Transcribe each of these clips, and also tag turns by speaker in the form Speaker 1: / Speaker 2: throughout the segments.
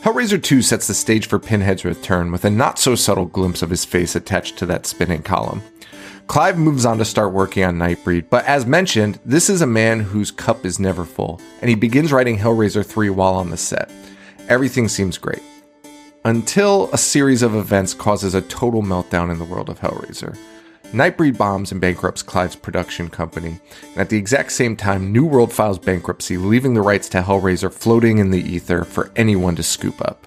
Speaker 1: Hellraiser 2 sets the stage for Pinhead's return with a not-so-subtle glimpse of his face attached to that spinning column. Clive moves on to start working on Nightbreed, but as mentioned, this is a man whose cup is never full, and he begins writing Hellraiser 3 while on the set. Everything seems great. Until a series of events causes a total meltdown in the world of Hellraiser. Nightbreed bombs and bankrupts Clive's production company, and at the exact same time, New World files bankruptcy, leaving the rights to Hellraiser floating in the ether for anyone to scoop up.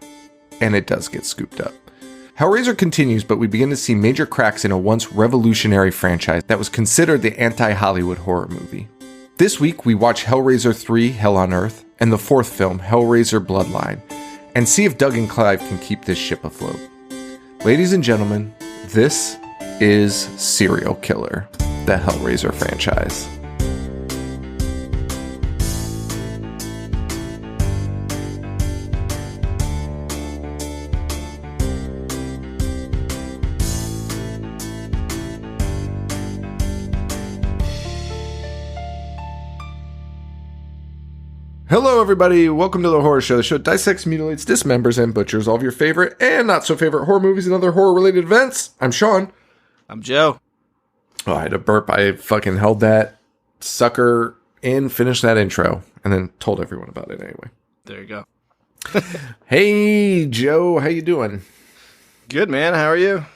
Speaker 1: And it does get scooped up. Hellraiser continues, but we begin to see major cracks in a once revolutionary franchise that was considered the anti-Hollywood horror movie. This week, we watch Hellraiser 3, Hell on Earth, and the fourth film, Hellraiser Bloodline, and see if Doug and Clive can keep this ship afloat. Ladies and gentlemen, this is Serial Killer, the Hellraiser franchise. Hello everybody, welcome to The Horror Show, the show that dissects, mutilates, dismembers, and butchers all of your favorite and not so favorite horror movies and other horror-related events. I'm Sean.
Speaker 2: I'm Joe.
Speaker 1: Oh, I had a burp. I fucking held that sucker in, finished that intro, and then told everyone about it anyway.
Speaker 2: There you go.
Speaker 1: Hey, Joe, how you doing?
Speaker 2: Good, man. How are you?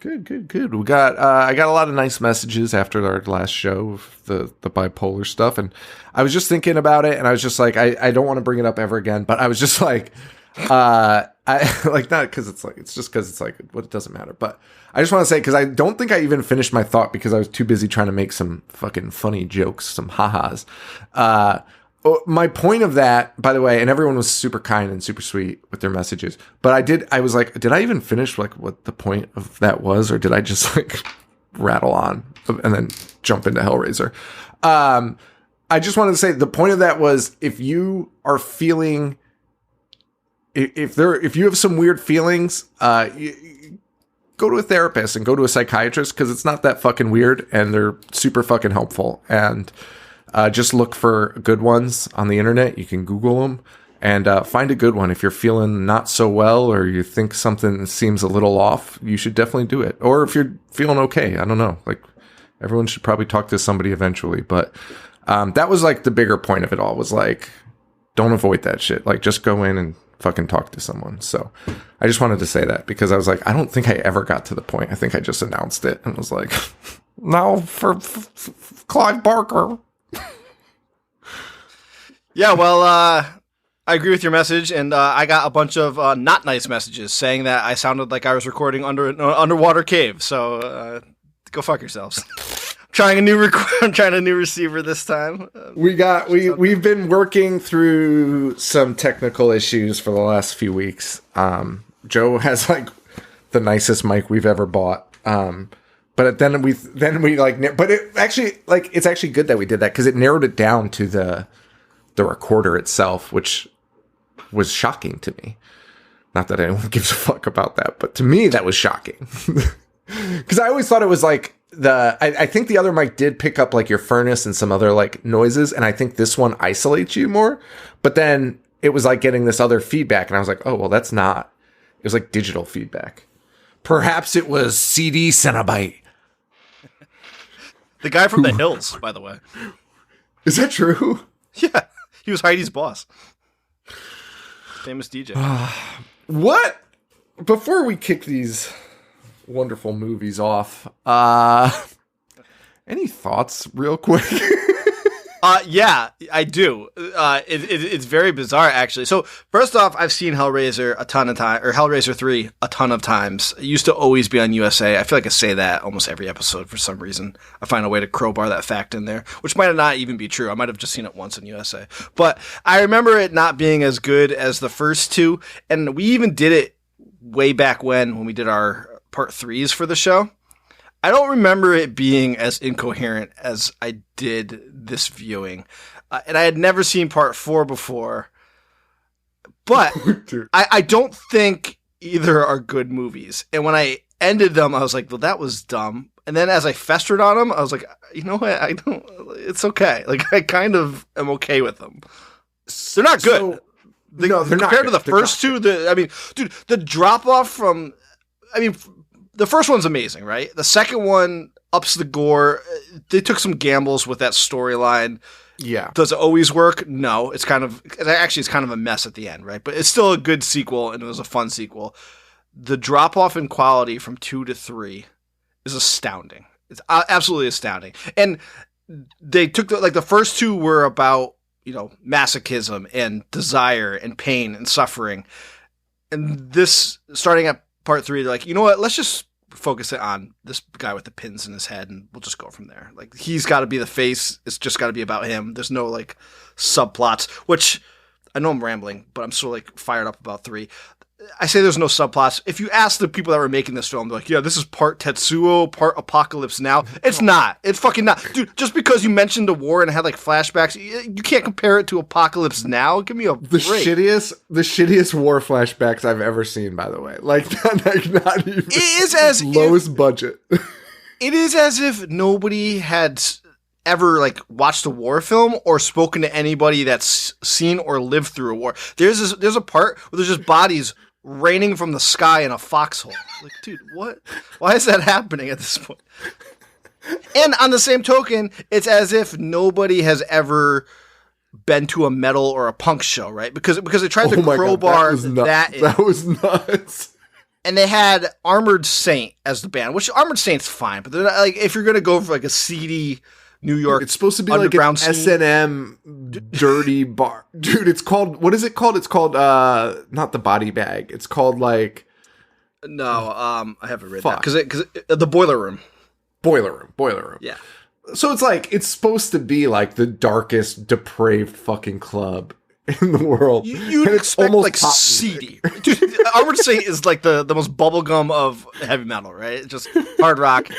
Speaker 1: Good. We got I got a lot of nice messages after our last show, the bipolar stuff, and I was just thinking about it, and I was just like, I don't want to bring it up ever again, but I was just like, I like, not because it's just because it's like, what, it doesn't matter, but I just want to say, because I don't think I even finished my thought because I was too busy trying to make some fucking funny jokes, some ha-has. My point of that, by the way, and everyone was super kind and super sweet with their messages, but I was like, did I even finish like what the point of that was, or did I just like rattle on and then jump into Hellraiser? I just wanted to say the point of that was, if you are feeling, if you have some weird feelings, go to a therapist and go to a psychiatrist, because it's not that fucking weird and they're super fucking helpful. And just look for good ones on the internet. You can Google them and find a good one. If you're feeling not so well or you think something seems a little off, you should definitely do it. Or if you're feeling okay, I don't know. Like, everyone should probably talk to somebody eventually. But that was like the bigger point of it all, was like, don't avoid that shit. Like, just go in and fucking talk to someone. So I just wanted to say that, because I was like, I don't think I ever got to the point. I think I just announced it and was like, now for Clive Barker.
Speaker 2: Yeah, well, I agree with your message, and I got a bunch of not nice messages saying that I sounded like I was recording under an underwater cave. So go fuck yourselves. I'm trying a new receiver this time. We've been working through some technical issues for the last few weeks.
Speaker 1: Joe has like the nicest mic we've ever bought. But then we like, but it actually, like, it's actually good that we did that, because it narrowed it down to the recorder itself, which was shocking to me. Not that anyone gives a fuck about that, but to me that was shocking. Because I always thought it was like I think the other mic did pick up like your furnace and some other like noises, and I think this one isolates you more. But then it was like getting this other feedback, and I was like, oh well, that's not. It was like digital feedback. Perhaps it was CD Cenobite.
Speaker 2: The guy from The Hills, by the way.
Speaker 1: Is that true?
Speaker 2: Yeah, he was Heidi's boss. Famous DJ.
Speaker 1: What? Before we kick these wonderful movies off, any thoughts real quick?
Speaker 2: Yeah, I do. It's very bizarre, actually. So, first off, I've seen Hellraiser a ton of times, or Hellraiser 3 a ton of times. It used to always be on USA. I feel like I say that almost every episode for some reason. I find a way to crowbar that fact in there, which might not even be true. I might have just seen it once in USA. But I remember it not being as good as the first two, and we even did it way back when we did our part 3s for the show. I don't remember it being as incoherent as I did this viewing. And I had never seen part 4 before. But I don't think either are good movies. And when I ended them, I was like, well, that was dumb. And then as I festered on them, I was like, you know what? It's okay. Like, I kind of am okay with them. They're not good.
Speaker 1: No, they're not
Speaker 2: compared to
Speaker 1: good.
Speaker 2: the first two. Dude, the drop off from, the first one's amazing, right? The second one ups the gore. They took some gambles with that storyline.
Speaker 1: Yeah.
Speaker 2: Does it always work? No. It's kind of a mess at the end, right? But it's still a good sequel, and it was a fun sequel. The drop off in quality from 2 to 3 is astounding. It's absolutely astounding. And they took the first two were about, masochism and desire and pain and suffering. And this, starting at part 3, they're like, you know what? Let's just focus it on this guy with the pins in his head, and we'll just go from there. Like, he's got to be the face. It's just got to be about him. There's no subplots, which I know I'm rambling, but I'm so fired up about 3. I say there's no subplots. If you ask the people that were making this film, they're like, yeah, this is part Tetsuo, part Apocalypse Now. It's not. It's fucking not. Dude, just because you mentioned the war and had flashbacks, you can't compare it to Apocalypse Now. Give me a break.
Speaker 1: The shittiest war flashbacks I've ever seen, by the way. Not even
Speaker 2: it is as
Speaker 1: lowest budget.
Speaker 2: It is as if nobody had ever watched a war film or spoken to anybody that's seen or lived through a war. There's a part where there's just bodies raining from the sky in a foxhole. Dude, what? Why is that happening at this point? And on the same token, it's as if nobody has ever been to a metal or a punk show, right? Because they tried to crowbar that in.
Speaker 1: That was nuts.
Speaker 2: And they had Armored Saint as the band, which Armored Saint's fine, but they're not, if you're gonna go for a seedy New York,
Speaker 1: it's supposed to be
Speaker 2: underground
Speaker 1: an S&M dirty bar. Dude, it's called, what is it called? It's called, not the Body Bag. It's called
Speaker 2: No, I haven't read that. Because the Boiler Room.
Speaker 1: Boiler Room.
Speaker 2: Yeah.
Speaker 1: So it's supposed to be the darkest, depraved fucking club in the world.
Speaker 2: You'd expect seedy. Dude, Armored Saint is the most bubblegum of heavy metal, right? It's just hard rock.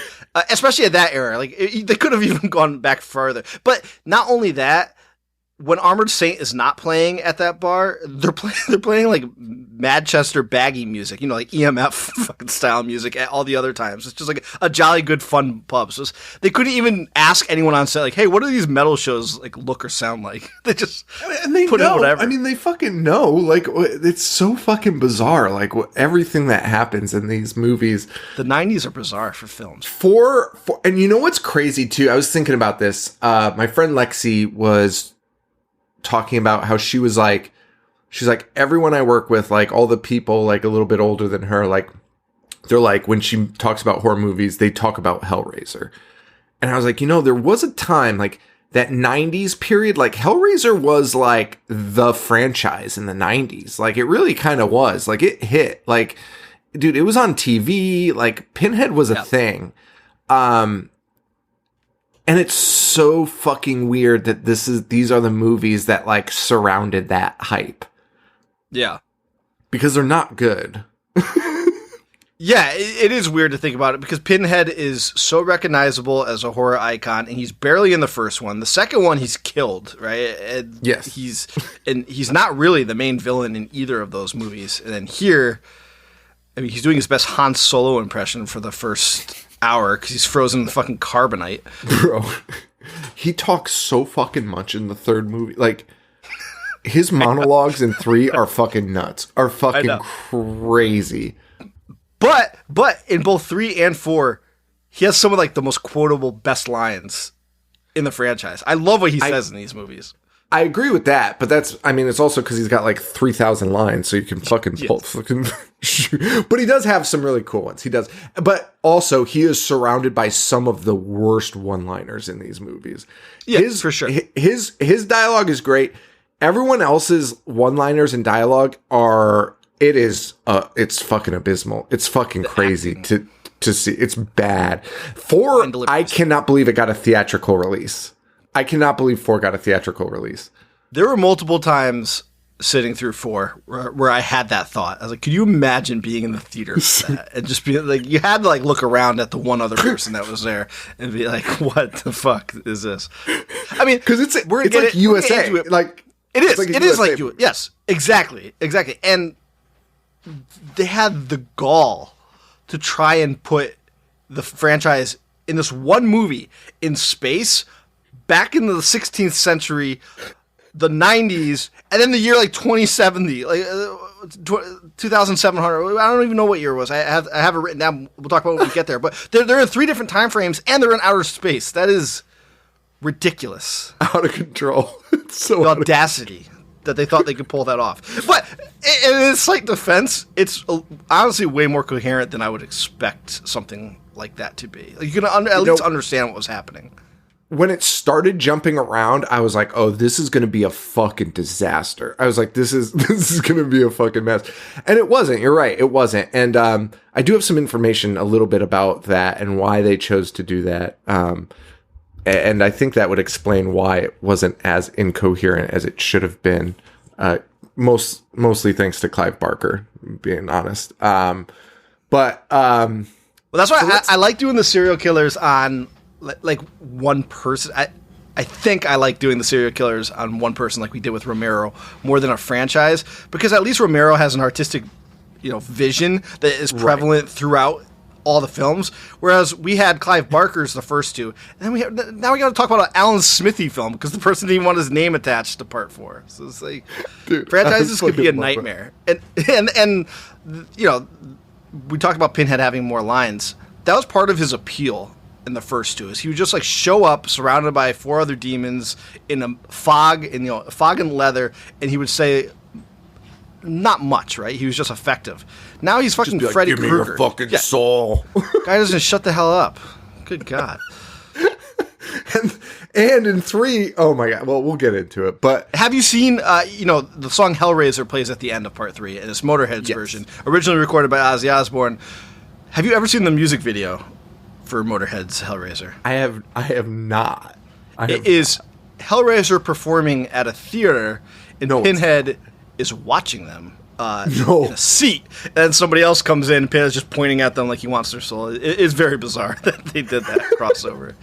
Speaker 2: Especially at that era. They could have even gone back further. But not only that, when Armored Saint is not playing at that bar, they're playing Manchester baggy music, EMF fucking style music at all the other times. It's just a jolly good fun pub. So they couldn't even ask anyone on set hey, what do these metal shows look or sound like? They just put in whatever.
Speaker 1: They fucking know. It's so fucking bizarre. Everything that happens in these movies.
Speaker 2: The 90s are bizarre for films.
Speaker 1: And you know what's crazy too? I was thinking about this. My friend Lexi was talking about how she's everyone I work with, all the people a little bit older than her, they're when she talks about horror movies, they talk about Hellraiser. And I was there was a time that 90s period, Hellraiser was the franchise in the 90s. It really kind of was. It hit. Dude, it was on TV. Pinhead was a thing. And it's so fucking weird that these are the movies that surrounded that hype.
Speaker 2: Yeah.
Speaker 1: Because they're not good.
Speaker 2: Yeah, it is weird to think about it because Pinhead is so recognizable as a horror icon, and he's barely in the first one. The second one, he's killed, right? And
Speaker 1: yes.
Speaker 2: He's not really the main villain in either of those movies. And then here, he's doing his best Han Solo impression for the first hour because he's frozen in fucking carbonite.
Speaker 1: Bro, he talks so fucking much in the third movie. His monologues in 3 are fucking nuts. Are fucking crazy.
Speaker 2: But in both 3 and 4, he has some of the most quotable best lines in the franchise. I love what he says in these movies.
Speaker 1: I agree with that, but it's also because he's got 3,000 lines, so you can fucking pull fucking shoot. But he does have some really cool ones. He does. But also, he is surrounded by some of the worst one-liners in these movies.
Speaker 2: Yeah, for sure.
Speaker 1: His dialogue is great. Everyone else's one-liners and dialogue it's fucking abysmal. It's fucking crazy to see. It's bad. 4, I cannot believe it got a theatrical release. I cannot believe 4 got a theatrical release.
Speaker 2: There were multiple times sitting through 4 where I had that thought. I was could you imagine being in the theater for that? And just be you had to look around at the one other person that was there and be what the fuck is this?
Speaker 1: Because it's USA.
Speaker 2: It is. It is like USA. Yes, exactly. And they had the gall to try and put the franchise in this one movie in space back in the 16th century the 90s, and then the year like 2070, like 2700. I don't even know what year it was. I have it written down. We'll talk about when we get there. But they're in 3 different time frames, and they're in outer space. That is ridiculous.
Speaker 1: Out of control. It's so
Speaker 2: the audacity that they thought they could pull that off. But in its slight defense, it's honestly way more coherent than I would expect something like that to be. Like, you can at least understand what was happening.
Speaker 1: When it started jumping around, I was like, oh, this is going to be a fucking disaster. I was like, this is going to be a fucking mess. And it wasn't. You're right. It wasn't. And I do have some information a little bit about that and why they chose to do that. And I think that would explain why it wasn't as incoherent as it should have been. Mostly thanks to Clive Barker, being honest. Well,
Speaker 2: that's why I like doing the serial killers on like one person. I think I like doing the serial killers on one person, like we did with Romero, more than a franchise, because at least Romero has an artistic, vision that is prevalent throughout all the films. Whereas we had Clive Barker's the first 2, and then now we got to talk about an Alan Smithy film because the person didn't want his name attached to part 4. So it's like, dude, franchises could be a nightmare. And we talked about Pinhead having more lines. That was part of his appeal in the first 2, is he would just like show up surrounded by 4 other demons in a fog and leather, and he would say not much, right? He was just effective. Now he's fucking like, Freddy Krueger.
Speaker 1: Give me your fucking soul.
Speaker 2: Guy doesn't shut the hell up. Good God.
Speaker 1: and in 3, oh my God. Well, we'll get into it. But
Speaker 2: have you seen? The song "Hellraiser" plays at the end of part 3, and it's Motorhead's version, originally recorded by Ozzy Osbourne. Have you ever seen the music video for Motorhead's Hellraiser?
Speaker 1: I have not.
Speaker 2: It is Hellraiser performing at a theater, and Pinhead is watching them in a seat, and somebody else comes in, and Pinhead's just pointing at them like he wants their soul. It's very bizarre that they did that crossover.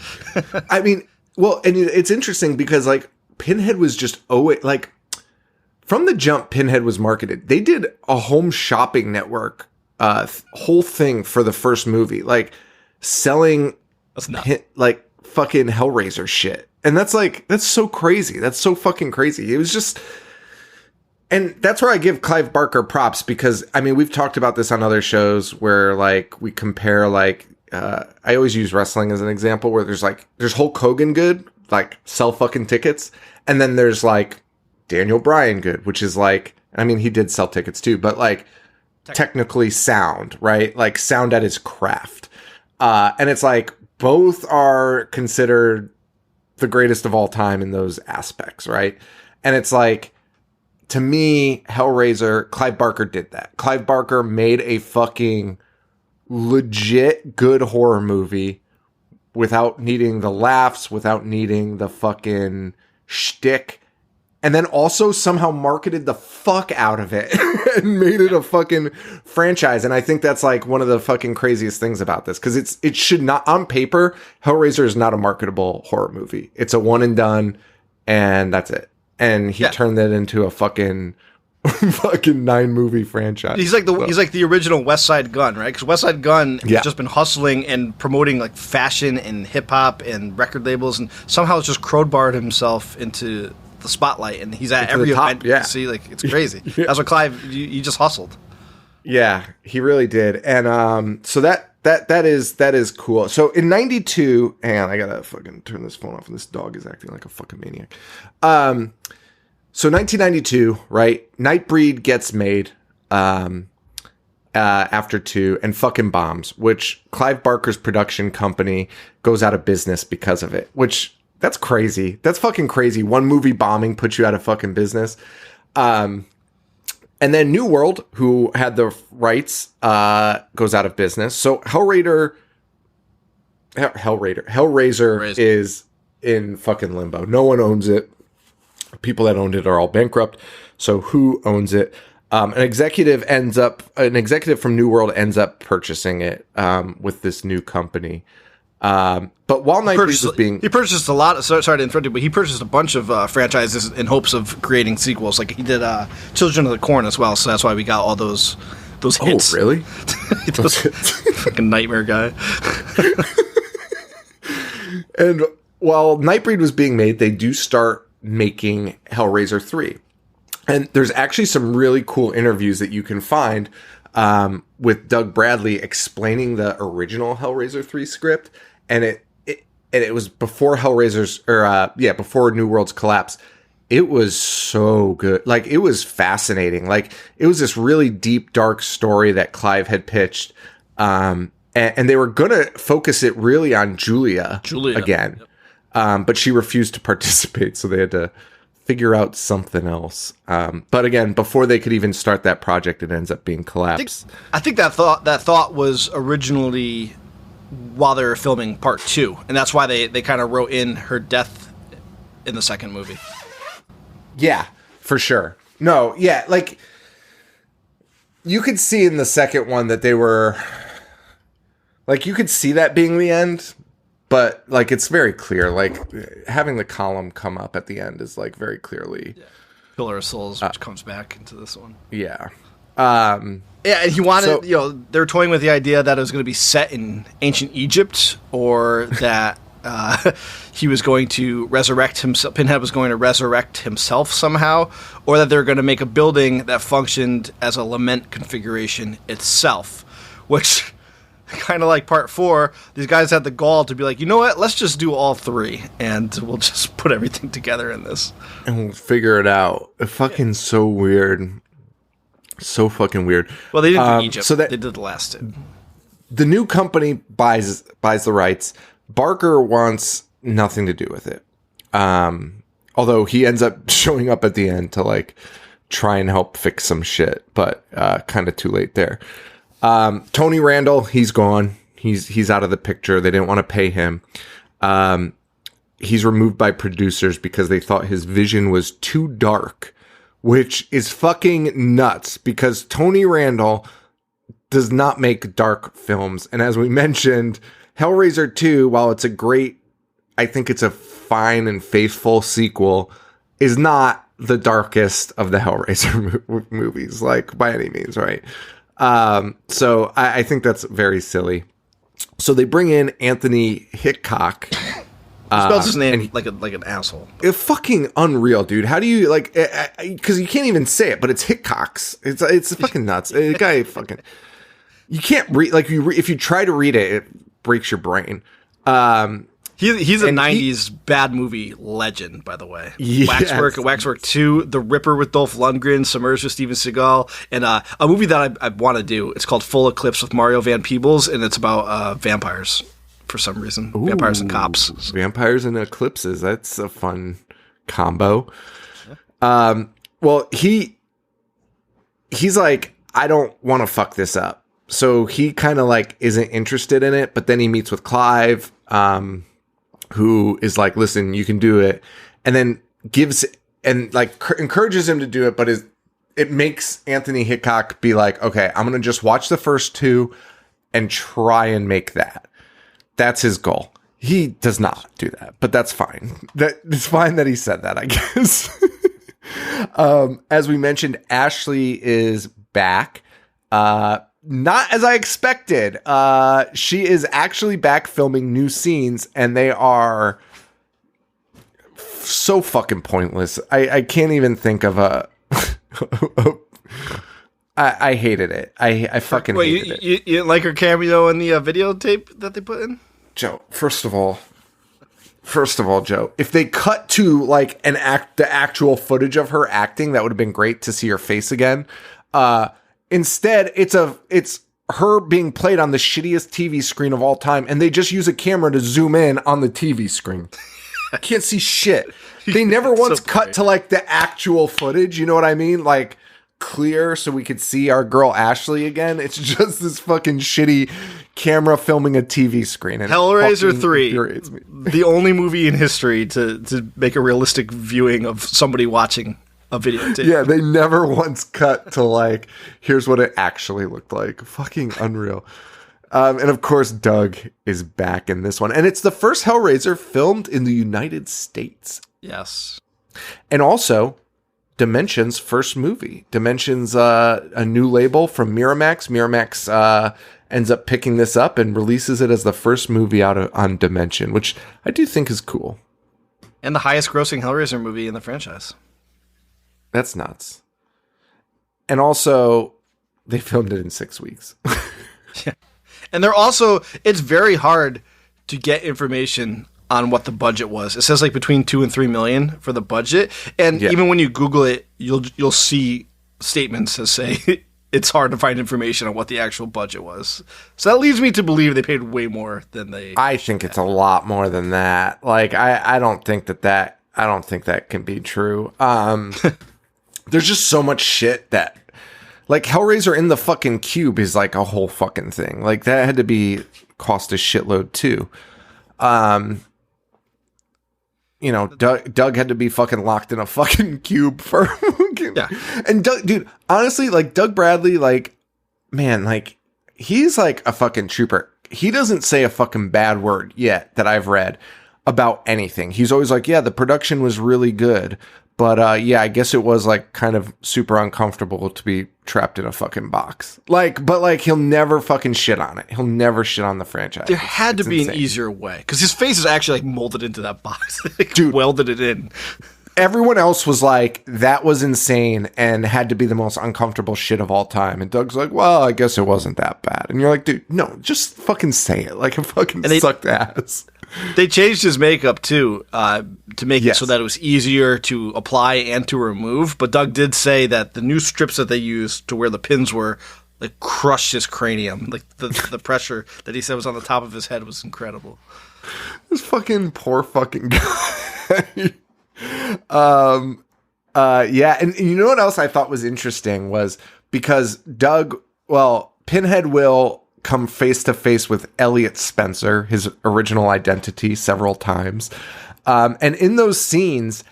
Speaker 1: I mean, well, and it's interesting because like Pinhead was just like from the jump, Pinhead was marketed. They did a home shopping network whole thing for the first movie, like selling like fucking Hellraiser shit. And that's so crazy. That's so fucking crazy. It was just, and that's where I give Clive Barker props, because I mean, we've talked about this on other shows where like we compare, like, I always use wrestling as an example, where there's Hulk Hogan good, like sell fucking tickets. And then there's like Daniel Bryan good, which is like, I mean, he did sell tickets too, but like technically sound, right? Like sound at his craft. And it's like both are considered the greatest of all time in those aspects, right? And it's like, to me, Hellraiser, Clive Barker did that. Clive Barker made a fucking legit good horror movie without needing the laughs, without needing the fucking shtick, and then also somehow marketed the fuck out of it and made it a fucking franchise. And I think that's like one of the fucking craziest things about this, because it should not, on paper, Hellraiser is not a marketable horror movie. It's a one and done, and that's it. And he turned that into a fucking 9-movie franchise.
Speaker 2: He's like the original West Side Gun, right? Because West Side Gun has just been hustling and promoting like fashion and hip hop and record labels, and somehow it's just crowbarred himself into the spotlight, and he's at every event. You see, like, it's crazy. That's what Clive, you just hustled.
Speaker 1: Yeah, he really did. And so that is cool. So in 92, hang on, I gotta fucking turn this phone off, and this dog is acting like a fucking maniac. So 1992, right? Nightbreed gets made after 2 and fucking bombs, which Clive Barker's production company goes out of business because of it, which that's crazy. That's fucking crazy. One movie bombing puts you out of fucking business. And then New World, who had the rights, goes out of business. So Hellraiser is in fucking limbo. No one owns it. People that owned it are all bankrupt. So who owns it? An executive from New World ends up purchasing it with this new company. But while Nightbreed
Speaker 2: he purchased a lot. Sorry to interrupt you, but he purchased a bunch of franchises in hopes of creating sequels. Like he did Children of the Corn as well. So that's why we got all those hits.
Speaker 1: Oh, really?
Speaker 2: Those fucking nightmare guy.
Speaker 1: And while Nightbreed was being made, they do start making Hellraiser 3. And there's actually some really cool interviews that you can find with Doug Bradley explaining the original Hellraiser 3 script. And it was before before New World's collapse. It was so good. Like, it was fascinating. Like, it was this really deep, dark story that Clive had pitched. And they were going to focus it really on Julia again. Yep. But she refused to participate, so they had to figure out something else. But again, before they could even start that project, it ends up being collapsed.
Speaker 2: I think that thought was originally while they were filming part 2, and that's why they kind of wrote in her death in the second movie.
Speaker 1: Yeah, for sure. No, yeah, like, you could see in the second one that they were, like, you could see that being the end, but, like, it's very clear. Like, having the column come up at the end is, like, very clearly... Yeah.
Speaker 2: Pillar of Souls, which comes back into this one.
Speaker 1: Yeah.
Speaker 2: Yeah, and he wanted, they were toying with the idea that it was going to be set in ancient Egypt, or that he was going to resurrect himself, Pinhead was going to resurrect himself somehow, or that they were going to make a building that functioned as a lament configuration itself, which... kind of like part 4, these guys had the gall to be like, you know what, let's just do all 3, and we'll just put everything together in this.
Speaker 1: And we'll figure it out. It's fucking so weird. So fucking weird.
Speaker 2: Well, they didn't do Egypt. They did the last 2.
Speaker 1: The new company buys the rights. Barker wants nothing to do with it. Although he ends up showing up at the end to, like, try and help fix some shit, but kind of too late there. Tony Randall, he's gone. He's out of the picture. They didn't want to pay him. He's removed by producers because they thought his vision was too dark, which is fucking nuts because Tony Randall does not make dark films. And as we mentioned, Hellraiser 2, while it's I think it's a fine and faithful sequel, is not the darkest of the Hellraiser movies, like, by any means, right? So I think that's very silly. So they bring in Anthony Hitchcock.
Speaker 2: Spells his name like an asshole.
Speaker 1: It's fucking unreal, dude. How do you, like, because you can't even say it, but it's Hitchcock's. It's fucking nuts. The guy fucking, you can't read, like, if you try to read it, it breaks your brain.
Speaker 2: He's a 90s bad movie legend, by the way.
Speaker 1: Yes.
Speaker 2: Waxwork 2, The Ripper with Dolph Lundgren, Submerged with Steven Seagal, and a movie that I want to do. It's called Full Eclipse with Mario Van Peebles, and it's about vampires for some reason. Ooh, vampires and cops.
Speaker 1: Vampires and eclipses. That's a fun combo. Yeah. Well, he's like, I don't want to fuck this up. So he kind of, like, isn't interested in it, but then he meets with Clive, who is like, listen, you can do it, and then encourages him to do it, but it makes Anthony Hitchcock be like, okay, I'm going to just watch the first 2 and try and make that. That's his goal. He does not do that, but that's fine. It's fine that he said that, I guess. As we mentioned, Ashley is back. Not as I expected. She is actually back filming new scenes, and they are so fucking pointless. I can't even think of a... I hated it. I fucking hated it.
Speaker 2: You didn't like her cameo in the videotape that they put in?
Speaker 1: Joe, first of all, Joe, if they cut to, like, the actual footage of her acting, that would have been great to see her face again. Instead, it's her being played on the shittiest TV screen of all time, and they just use a camera to zoom in on the TV screen. I can't see shit. They never once cut to, like, the actual footage, you know what I mean? Like, clear so we could see our girl Ashley again. It's just this fucking shitty camera filming a TV screen. And
Speaker 2: Hellraiser 3, the only movie in history to make a realistic viewing of somebody watching a videotape.
Speaker 1: Yeah, they never once cut to, like, here's what it actually looked like. Fucking unreal. And of course, Doug is back in this one. And it's the first Hellraiser filmed in the United States.
Speaker 2: Yes.
Speaker 1: And also, Dimension's first movie. Dimension's a new label from Miramax. Miramax ends up picking this up and releases it as the first movie out on Dimension, which I do think is cool.
Speaker 2: And the highest grossing Hellraiser movie in the franchise.
Speaker 1: That's nuts. And also, they filmed it in 6 weeks.
Speaker 2: Yeah. And they're also, it's very hard to get information on what the budget was. It says like between 2 and 3 million for the budget. And even when you Google it, you'll see statements that say it's hard to find information on what the actual budget was. So that leads me to believe they paid way more than they.
Speaker 1: I think it's a lot more than that. Like I don't think that can be true. There's just so much shit that, like, Hellraiser in the fucking cube is like a whole fucking thing. Like, that had to be cost a shitload too. You know, Doug had to be fucking locked in a fucking cube for And Doug, dude, honestly, like, Doug Bradley, like, man, like, he's like a fucking trooper. He doesn't say a fucking bad word yet that I've read about anything. He's always like, yeah, the production was really good. But, yeah, I guess it was, like, kind of super uncomfortable to be trapped in a fucking box. Like, but, like, he'll never fucking shit on it. He'll never shit on the franchise.
Speaker 2: There had to be insane. An easier way. Because his face is actually, like, molded into that box. Dude, welded it in.
Speaker 1: Everyone else was like, that was insane and had to be the most uncomfortable shit of all time. And Doug's like, well, I guess it wasn't that bad. And you're like, dude, no, just fucking say it. Like, it fucking sucked ass.
Speaker 2: They changed his makeup, too, to make it so that it was easier to apply and to remove. But Doug did say that the new strips that they used to where the pins were, like, crushed his cranium. Like, the pressure that he said was on the top of his head was incredible.
Speaker 1: This fucking poor fucking guy. Yeah, and you know what else I thought was interesting was because Pinhead will come face to face with Elliot Spencer, his original identity, several times. And in those scenes,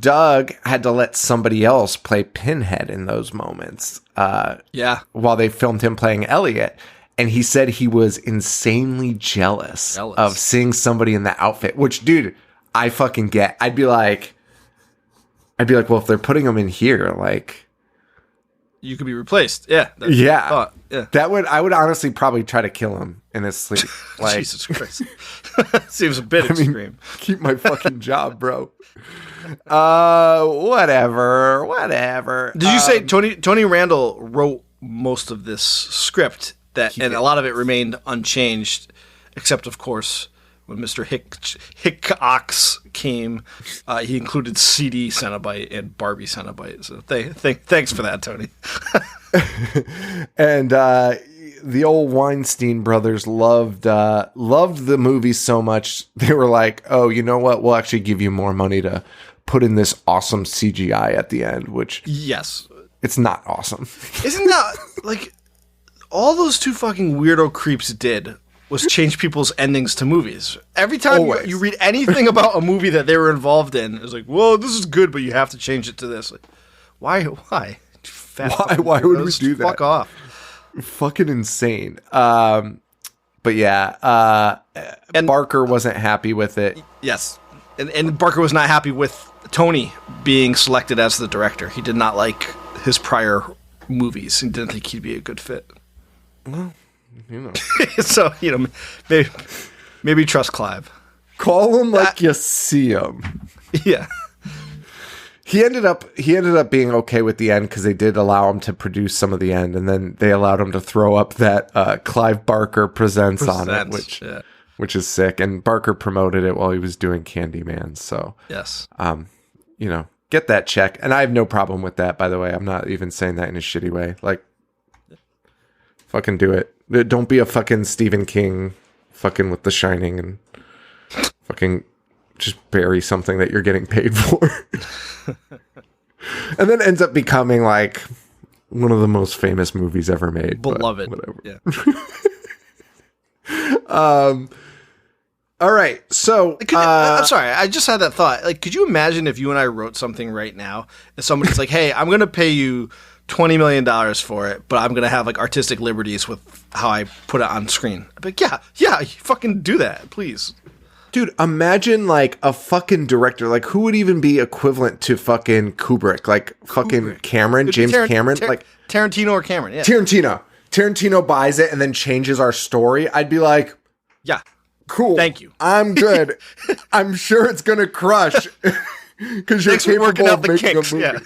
Speaker 1: Doug had to let somebody else play Pinhead in those moments. While they filmed him playing Elliot. And he said he was insanely jealous of seeing somebody in that outfit, which, dude, I fucking get. I'd be like, well, if they're putting him in here, like,
Speaker 2: you could be replaced. Yeah.
Speaker 1: Yeah. I would honestly probably try to kill him in his sleep. Like,
Speaker 2: Jesus Christ. Seems a bit extreme.
Speaker 1: Keep my fucking job, bro. Whatever.
Speaker 2: Did you say Tony Randall wrote most of this script and a lot of it remained unchanged, except, of course, when Mr. Hickox came, he included CD Cenobite and Barbie Cenobite. So thanks for that, Tony.
Speaker 1: And the old Weinstein brothers loved the movie so much, they were like, oh, you know what? We'll actually give you more money to put in this awesome CGI at the end, which...
Speaker 2: Yes.
Speaker 1: It's not awesome.
Speaker 2: Isn't that, like, all those two fucking weirdo creeps did was change people's endings to movies. Every time you read anything about a movie that they were involved in, it's like, whoa, this is good, but you have to change it to this. Like, why? Why
Speaker 1: would we do that?
Speaker 2: Fuck off.
Speaker 1: Fucking insane. But yeah, and Barker wasn't happy with it.
Speaker 2: Yes. And Barker was not happy with Tony being selected as the director. He did not like his prior movies and didn't think he'd be a good fit.
Speaker 1: Well, you know.
Speaker 2: So, you know, maybe trust Clive.
Speaker 1: Call him like you see him.
Speaker 2: Yeah.
Speaker 1: He ended up being okay with the end because they did allow him to produce some of the end, and then they allowed him to throw up that Clive Barker presents on it, which is sick. And Barker promoted it while he was doing Candyman. So
Speaker 2: yes,
Speaker 1: you know, get that check. And I have no problem with that, by the way. I'm not even saying that in a shitty way. Like, fucking do it. Don't be a fucking Stephen King fucking with The Shining and fucking just bury something that you're getting paid for. And then ends up becoming like one of the most famous movies ever made.
Speaker 2: Beloved.
Speaker 1: Whatever.
Speaker 2: Yeah.
Speaker 1: All right. So
Speaker 2: I'm sorry. I just had that thought. Like, could you imagine if you and I wrote something right now and somebody's like, hey, I'm going to pay you $20 million for it, but I'm going to have like artistic liberties with how I put it on screen. I'd be like, yeah, you fucking do that, please.
Speaker 1: Dude, imagine like a fucking director. Like, who would even be equivalent to fucking Kubrick? Like fucking Cameron, James Cameron, like
Speaker 2: Tarantino or Cameron. Yeah.
Speaker 1: Tarantino buys it and then changes our story. I'd be like,
Speaker 2: yeah,
Speaker 1: Cool.
Speaker 2: Thank you.
Speaker 1: I'm good. I'm sure it's gonna crush because you're capable of making a movie. Yeah.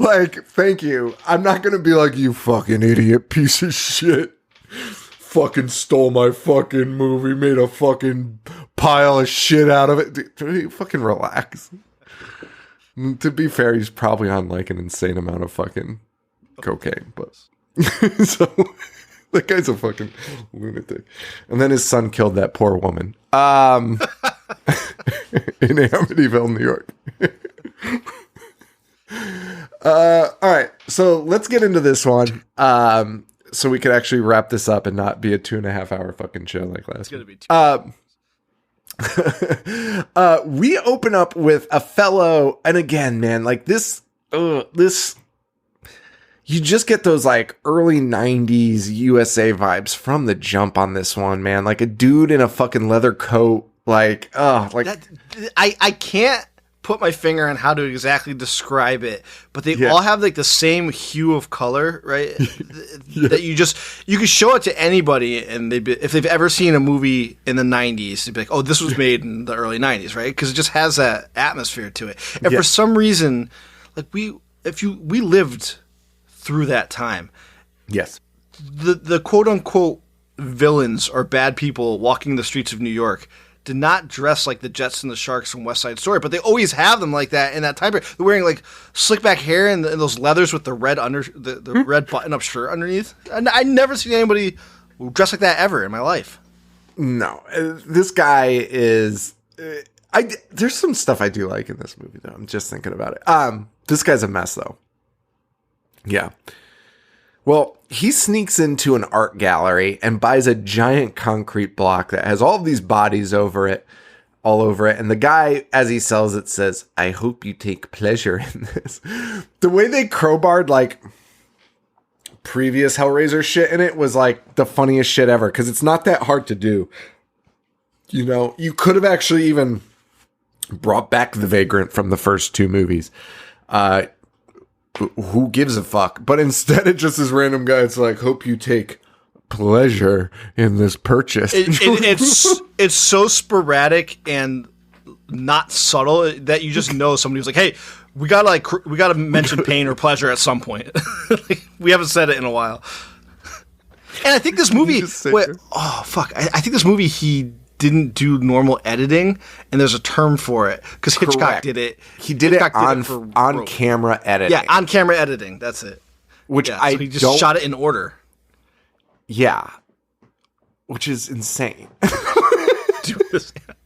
Speaker 1: Like, thank you. I'm not gonna be like, you fucking idiot piece of shit. Fucking stole my fucking movie, made a fucking pile of shit out of it. Dude, fucking relax. To be fair, he's probably on like an insane amount of fucking cocaine, but so that guy's a fucking lunatic. And then his son killed that poor woman. In Amityville, New York. All right, so let's get into this one. So we could actually wrap this up and not be a 2.5 hour fucking show like last. It's gonna be 2 we open up with a fellow, and again, man, like this, you just get those like early 90s USA vibes from the jump on this one, man. Like a dude in a fucking leather coat, like
Speaker 2: I can't put my finger on how to exactly describe it, but they all have like the same hue of color, right? That you could show it to anybody, and if they've ever seen a movie in the 90s, they'd be like, oh, this was made in the early 90s, right? Because it just has that atmosphere to it. And for some reason, like we lived through that time.
Speaker 1: Yes.
Speaker 2: The quote unquote villains or bad people walking the streets of New York did not dress like the Jets and the Sharks from West Side Story, but they always have them like that in that time period. They're wearing like slick back hair and those leathers with the red the red button up shirt underneath. And I never seen anybody dress like that ever in my life.
Speaker 1: No, this guy is. There's some stuff I do like in this movie though. I'm just thinking about it. This guy's a mess though. Yeah. Well, he sneaks into an art gallery and buys a giant concrete block that has all of these bodies all over it. And the guy, as he sells it, says, I hope you take pleasure in this. The way they crowbarred, like, previous Hellraiser shit in it was, like, the funniest shit ever. Because it's not that hard to do. You know, you could have actually even brought back the Vagrant from the first 2 movies. Who gives a fuck? But instead, it just this random guy. It's like, hope you take pleasure in this purchase.
Speaker 2: It's so sporadic and not subtle that you just know somebody was like, hey, we gotta mention pain or pleasure at some point. Like, we haven't said it in a while. And I think this movie. I think this movie he didn't do normal editing, and there's a term for it because Hitchcock did it.
Speaker 1: He did it on camera editing.
Speaker 2: Yeah, on camera editing. That's it.
Speaker 1: So he
Speaker 2: just shot it in order.
Speaker 1: Yeah, which is insane.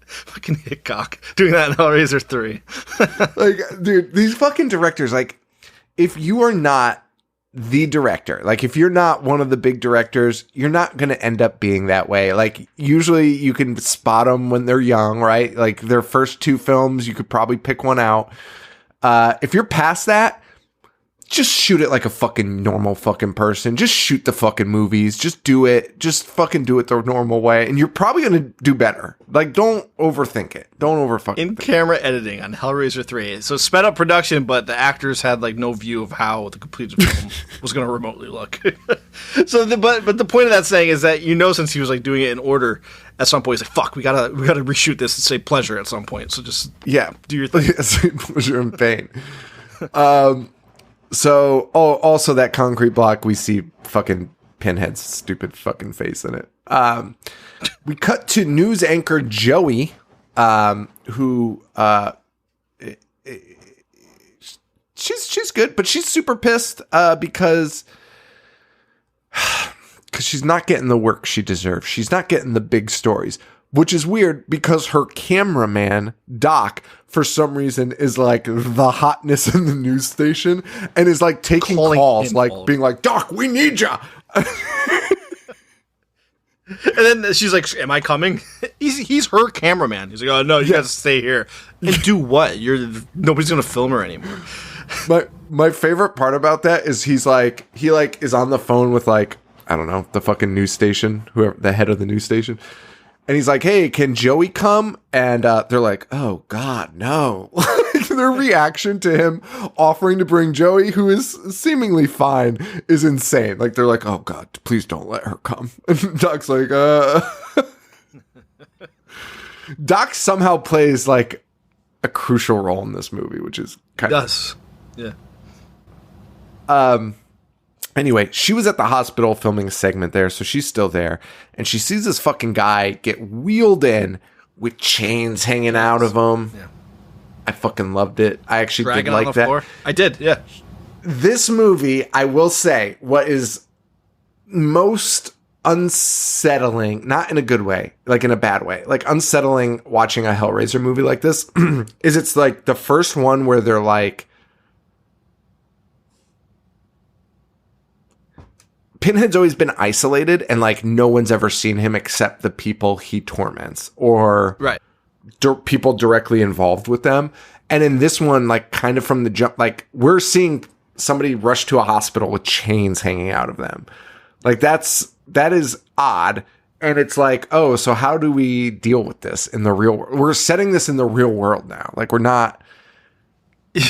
Speaker 2: Fucking Hitchcock doing that in Hellraiser 3.
Speaker 1: Like, dude, these fucking directors. Like, if you are not the director, like if you're not one of the big directors, you're not going to end up being that way. Like, usually you can spot them when they're young, right? Like their first 2 films, you could probably pick one out. If you're past that, just shoot it like a fucking normal fucking person. Just shoot the fucking movies. Just do it. Just fucking do it the normal way. And you're probably going to do better. Like, don't overthink it. Don't overfucking
Speaker 2: in-camera editing on Hellraiser 3. So sped up production, but the actors had like no view of how the completed film was going to remotely look. So, but the point of that saying is that, you know, since he was like doing it in order, at some point he's like, fuck, we gotta reshoot this and say pleasure at some point. So just do your thing.
Speaker 1: Say pleasure and pain. So, also that concrete block, we see fucking Pinhead's stupid fucking face in it. We cut to news anchor Joey, who, she's good, but she's super pissed, because she's not getting the work she deserves. She's not getting the big stories, which is weird because her cameraman, Doc, for some reason is like the hotness in the news station and is like taking calls, like being like, Doc, we need ya.
Speaker 2: And then she's like, am I coming? He's her cameraman. He's like, oh no, you gotta stay here. And do what? Nobody's gonna film her anymore.
Speaker 1: My favorite part about that is he is on the phone with like, I don't know, the fucking news station, whoever the head of the news station. And he's like, hey, can Joey come? And they're like, oh, God, no. Their reaction to him offering to bring Joey, who is seemingly fine, is insane. Like, they're like, oh, God, please don't let her come. And Doc's like, Doc somehow plays like a crucial role in this movie, which is kind
Speaker 2: of yeah.
Speaker 1: Anyway, she was at the hospital filming a segment there, so she's still there, and she sees this fucking guy get wheeled in with chains hanging out of him. Yeah. I fucking loved it. I actually
Speaker 2: Dragging
Speaker 1: did like that.
Speaker 2: Floor. I did, yeah.
Speaker 1: This movie, I will say, what is most unsettling, not in a good way, like in a bad way, like unsettling watching a Hellraiser movie like this, is it's like the first one where they're like, Pinhead's always been isolated and like no one's ever seen him except the people he torments or people directly involved with them. And in this one, like kind of from the jump, like we're seeing somebody rush to a hospital with chains hanging out of them. Like that is odd. And it's like, oh, so how do we deal with this in the real world? We're setting this in the real world now. Like we're not,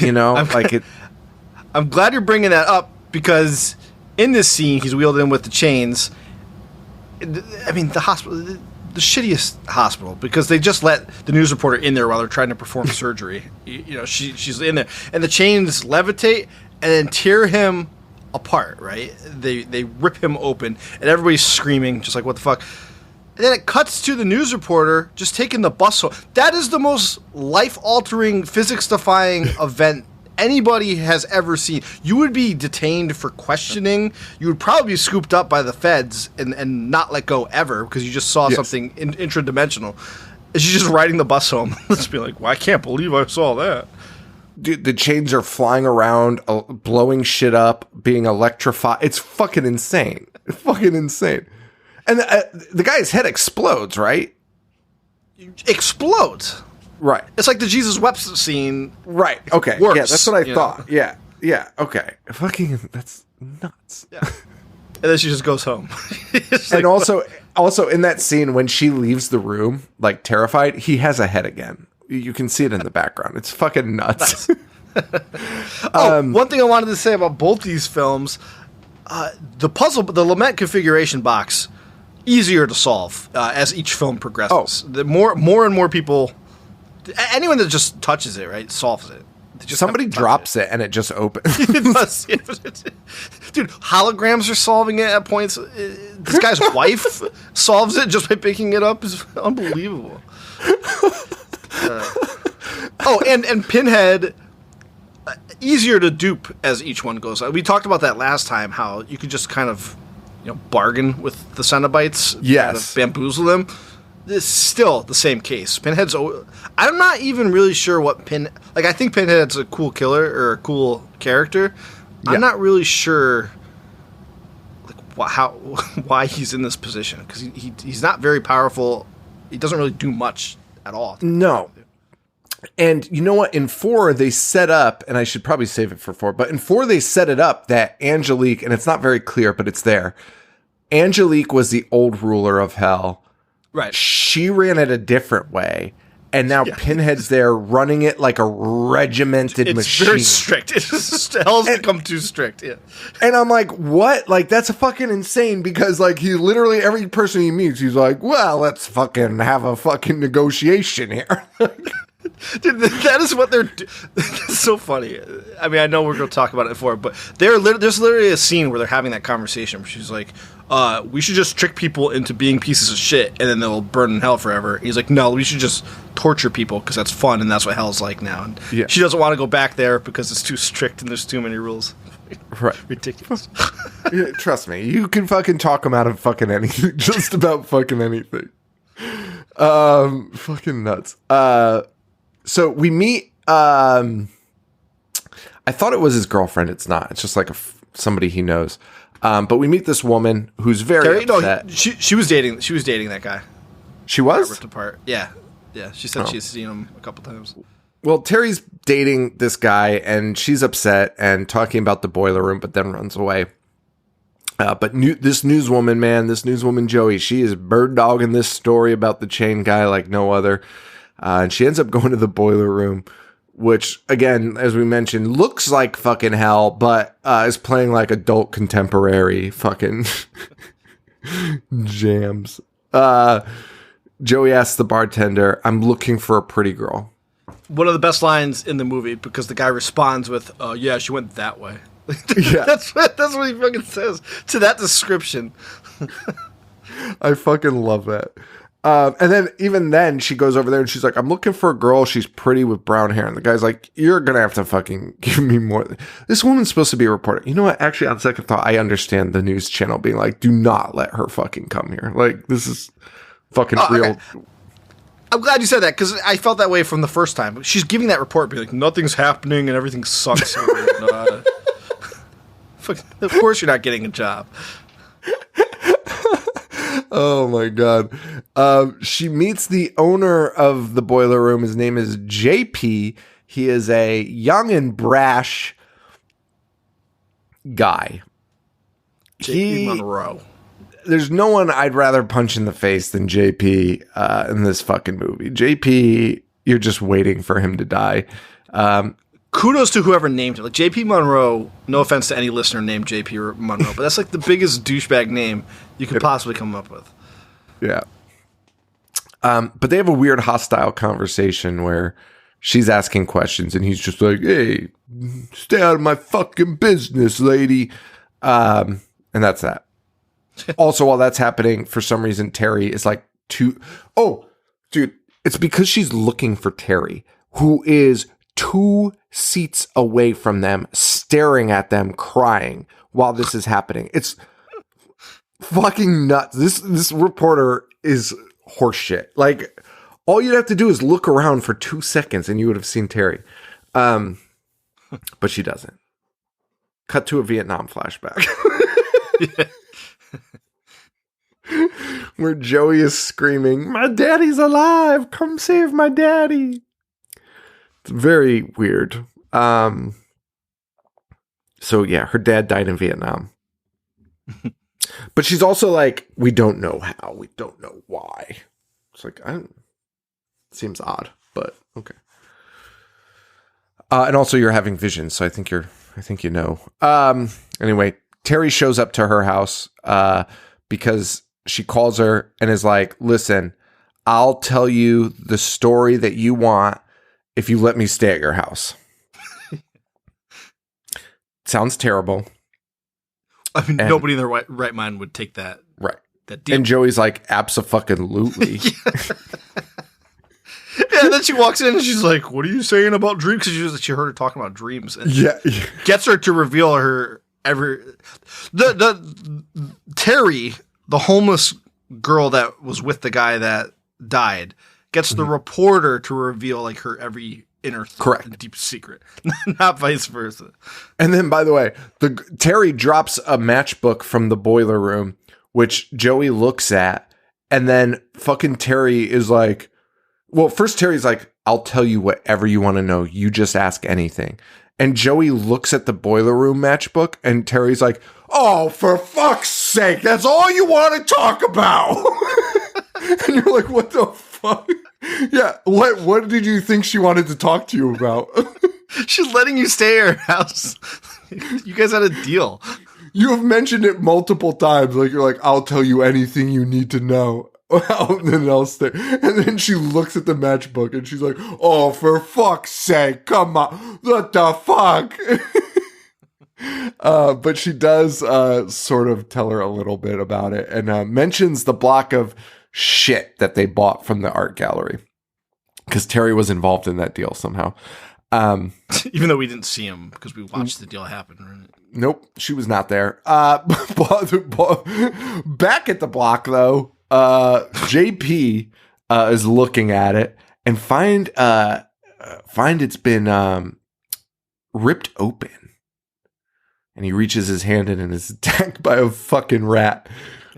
Speaker 2: I'm glad you're bringing that up because in this scene, he's wheeled in with the chains. I mean, the hospital, the shittiest hospital, because they just let the news reporter in there while they're trying to perform surgery. She's in there, and the chains levitate and then tear him apart. Right? They rip him open, and everybody's screaming, just like what the fuck. And then it cuts to the news reporter just taking the bus home. That is the most life-altering, physics-defying event anybody has ever seen. You would be detained for questioning. You would probably be scooped up by the feds and not let go ever because you just saw something intradimensional. And she's just riding the bus home. Let's be like, well, I can't believe I saw that.
Speaker 1: Dude, the chains are flying around, blowing shit up, being electrified. It's fucking insane. Fucking insane. And the guy's head explodes, right?
Speaker 2: Explodes.
Speaker 1: Right.
Speaker 2: It's like the Jesus Wept scene.
Speaker 1: Right. Okay.
Speaker 2: Worse,
Speaker 1: yeah, that's what I thought. Yeah. Yeah. Okay. Fucking, that's nuts.
Speaker 2: Yeah. And then she just goes home.
Speaker 1: And also in that scene when she leaves the room, like terrified, he has a head again. You can see it in the background. It's fucking nuts.
Speaker 2: One thing I wanted to say about both these films, the lament configuration box, easier to solve as each film progresses. The more and more people. Anyone that just touches it, right, solves it.
Speaker 1: Somebody drops it and it just opens.
Speaker 2: It does. Dude, holograms are solving it at points. This guy's wife solves it just by picking it up. It's unbelievable. And Pinhead, easier to dupe as each one goes on. We talked about that last time, how you could just kind of bargain with the Cenobites.
Speaker 1: Yes.
Speaker 2: Kind of bamboozle them. It's still the same case. Pinhead's. I'm not even really sure what I think Pinhead's a cool killer or a cool character. Yeah. I'm not really sure, why he's in this position because he's not very powerful. He doesn't really do much at all.
Speaker 1: No. And you know what? In 4, they set up, and I should probably save it for 4, but in 4, they set it up that Angelique, and it's not very clear, but it's there. Angelique was the old ruler of hell.
Speaker 2: Right.
Speaker 1: She ran it a different way, and now Pinhead's there running it like a regimented machine.
Speaker 2: It's very strict. Hell's become too strict, yeah.
Speaker 1: And I'm like, what? Like, that's fucking insane because, like, he literally, every person he meets, he's like, well, let's fucking have a fucking negotiation here.
Speaker 2: Dude, that is what they're doing. It's so funny. I mean, I know we're going to talk about it before, but there's literally a scene where they're having that conversation where she's like, we should just trick people into being pieces of shit and then they'll burn in hell forever. He's like, no, we should just torture people because that's fun and that's what hell's like now. And she doesn't want to go back there because it's too strict and there's too many rules.
Speaker 1: Right.
Speaker 2: Ridiculous.
Speaker 1: Yeah, trust me, you can fucking talk them out of fucking anything. Just about fucking anything. Fucking nuts. So we meet, I thought it was his girlfriend. It's not. It's just like somebody he knows. But we meet this woman who's very upset.
Speaker 2: No, she was dating that guy.
Speaker 1: She was?
Speaker 2: Ripped apart. Yeah. Yeah. She said she's seen him a couple times.
Speaker 1: Well, Terry's dating this guy and she's upset and talking about the boiler room, but then runs away. But this newswoman Joey, she is bird dogging this story about the chain guy like no other. And she ends up going to the boiler room, which, again, as we mentioned, looks like fucking hell, but is playing like adult contemporary fucking jams. Joey asks the bartender, "I'm looking for a pretty girl."
Speaker 2: One of the best lines in the movie, because the guy responds with, yeah, she went that way.
Speaker 1: Yeah.
Speaker 2: That's what he fucking says to that description.
Speaker 1: I fucking love that. And then even then she goes over there and she's like, "I'm looking for a girl. She's pretty with brown hair." And the guy's like, "You're going to have to fucking give me more." This woman's supposed to be a reporter. You know what? Actually, on second thought, I understand the news channel being like, "Do not let her fucking come here." Like, this is fucking real.
Speaker 2: Okay. I'm glad you said that, because I felt that way from the first time. She's giving that report, being like, nothing's happening and everything sucks. Of course you're not getting a job.
Speaker 1: Oh my God. She meets the owner of the boiler room. His name is JP. He is a young and brash guy.
Speaker 2: JP Monroe.
Speaker 1: There's no one I'd rather punch in the face than JP in this fucking movie. JP, you're just waiting for him to die.
Speaker 2: Kudos to whoever named it. Like JP Monroe, no offense to any listener named JP Monroe, but that's like the biggest douchebag name you could possibly come up with.
Speaker 1: Yeah. But they have a weird hostile conversation where she's asking questions and he's just like, "Hey, stay out of my fucking business, lady." And that's that. Also, while that's happening, for some reason, Terry is like oh, dude, it's because she's looking for Terry, who is 2 seats away from them, staring at them, crying while this is happening. It's fucking nuts. This reporter is horseshit. Like, all you'd have to do is look around for 2 seconds and you would have seen Terry. But she doesn't. Cut to a Vietnam flashback.
Speaker 2: Yeah.
Speaker 1: Where Joey is screaming, "My daddy's alive! Come save my daddy!" It's very weird. So yeah, her dad died in Vietnam. But she's also like, "We don't know how. We don't know why." It's like, seems odd, but okay. And also you're having visions, so I think you know. Anyway, Terry shows up to her house because she calls her and is like, "Listen, I'll tell you the story that you want if you let me stay at your house." Sounds terrible.
Speaker 2: I mean, nobody in their right mind would take that.
Speaker 1: Right.
Speaker 2: That deal.
Speaker 1: And Joey's like, "Abso-fucking-lutely."
Speaker 2: Yeah, and then she walks in and she's like, "What are you saying about dreams?" Because she heard her talking about dreams. And
Speaker 1: Yeah.
Speaker 2: gets her to reveal her Terry, the homeless girl that was with the guy that died, gets the reporter to reveal like her every inner thought and deep secret, not vice versa.
Speaker 1: And then, by the way, Terry drops a matchbook from the boiler room, which Joey looks at, and then fucking Terry is like, well, first Terry's like, "I'll tell you whatever you want to know. You just ask anything." And Joey looks at the boiler room matchbook, and Terry's like, "Oh, for fuck's sake, that's all you want to talk about." And you're like, "What the fuck?" Yeah, what did you think she wanted to talk to you about?
Speaker 2: She's letting you stay at her house. You guys had a deal.
Speaker 1: You have mentioned it multiple times. Like, you're like, "I'll tell you anything you need to know." And then I'll stay. And then she looks at the matchbook and she's like, "Oh, for fuck's sake, come on. What the fuck?" But she does sort of tell her a little bit about it and mentions the block of shit that they bought from the art gallery. Because Terry was involved in that deal somehow.
Speaker 2: Even though we didn't see him because we watched the deal happen. Right?
Speaker 1: Nope, she was not there. Back at the block, though, JP is looking at it and find it's been ripped open. And he reaches his hand in and is attacked by a fucking rat,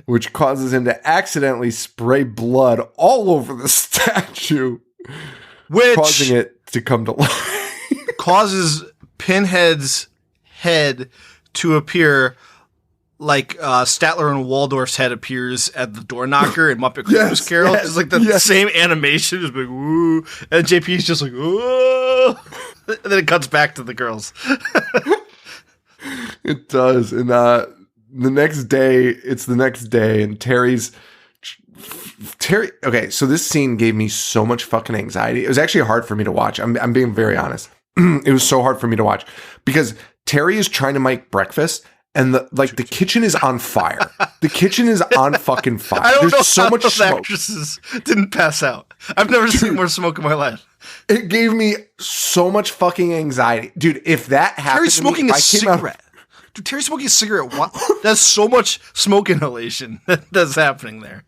Speaker 1: which causes him to accidentally spray blood all over the statue,
Speaker 2: which
Speaker 1: causing it to come to life.
Speaker 2: Causes Pinhead's head to appear like Statler and Waldorf's head appears at the door knocker in Muppet Christmas Carol. It's like the same animation, just like, woo. And JP's just like, woo. And then it cuts back to the girls.
Speaker 1: It does. And it's the next day, and Terry's Terry. Okay, so this scene gave me so much fucking anxiety. It was actually hard for me to watch. I'm being very honest. It was so hard for me to watch because Terry is trying to make breakfast. And the kitchen is on fire. The kitchen is on fucking fire.
Speaker 2: I don't
Speaker 1: There's
Speaker 2: know
Speaker 1: so
Speaker 2: how
Speaker 1: much
Speaker 2: those
Speaker 1: smoke.
Speaker 2: actresses didn't pass out. I've never seen more smoke in my life.
Speaker 1: It gave me so much fucking anxiety. Dude, if that happened
Speaker 2: Terry's
Speaker 1: to me,
Speaker 2: smoking
Speaker 1: if
Speaker 2: a
Speaker 1: I came out-
Speaker 2: cigarette. Dude, Terry's smoking a cigarette. What? That's so much smoke inhalation that's happening there.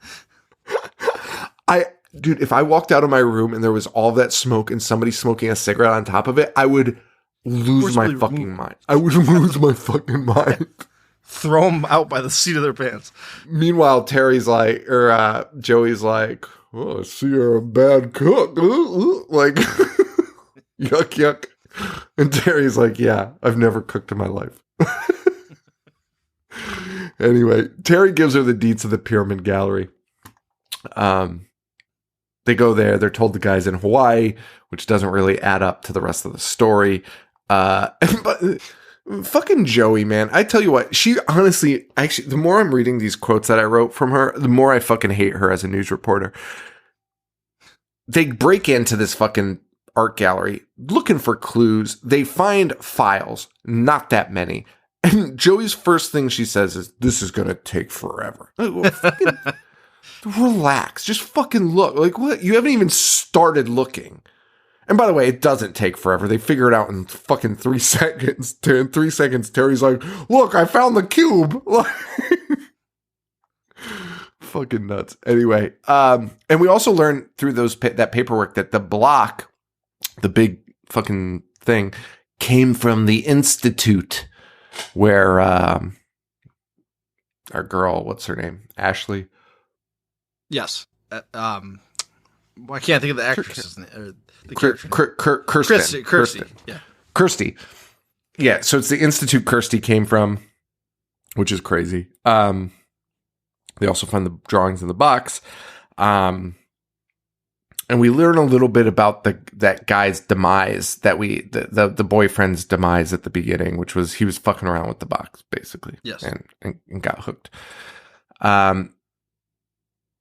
Speaker 1: Dude, if I walked out of my room and there was all that smoke and somebody smoking a cigarette on top of it, I would lose my fucking mind. I would lose my fucking mind.
Speaker 2: Throw them out by the seat of their pants.
Speaker 1: Meanwhile, Terry's like, or Joey's like, "Oh, I see you're a bad cook." Like, yuck, yuck. And Terry's like, "Yeah, I've never cooked in my life." Anyway, Terry gives her the deeds of the Pyramid Gallery. They go there. They're told the guy's in Hawaii, which doesn't really add up to the rest of the story. But fucking Joey, man. I tell you what, she honestly, actually, the more I'm reading these quotes that I wrote from her, the more I fucking hate her as a news reporter. They break into this fucking art gallery looking for clues. They find files, not that many. And Joey's first thing she says is, "This is going to take forever." Like, well, fucking relax. Just fucking look. Like, what? You haven't even started looking. And by the way, it doesn't take forever. They figure it out in fucking 3 seconds. In 3 seconds, Terry's like, "Look, I found the cube." Fucking nuts. Anyway, and we also learned through that paperwork that the block, the big fucking thing, came from the Institute where our girl, what's her name? Ashley?
Speaker 2: Yes. I can't think of the actress's name.
Speaker 1: Kirsten.
Speaker 2: Kirsty. Yeah.
Speaker 1: Kirsty. Yeah, so it's the Institute Kirsty came from, which is crazy. They also find the drawings in the box. And we learn a little bit about that guy's demise, the boyfriend's demise at the beginning, which was he was fucking around with the box, basically.
Speaker 2: Yes.
Speaker 1: And got hooked.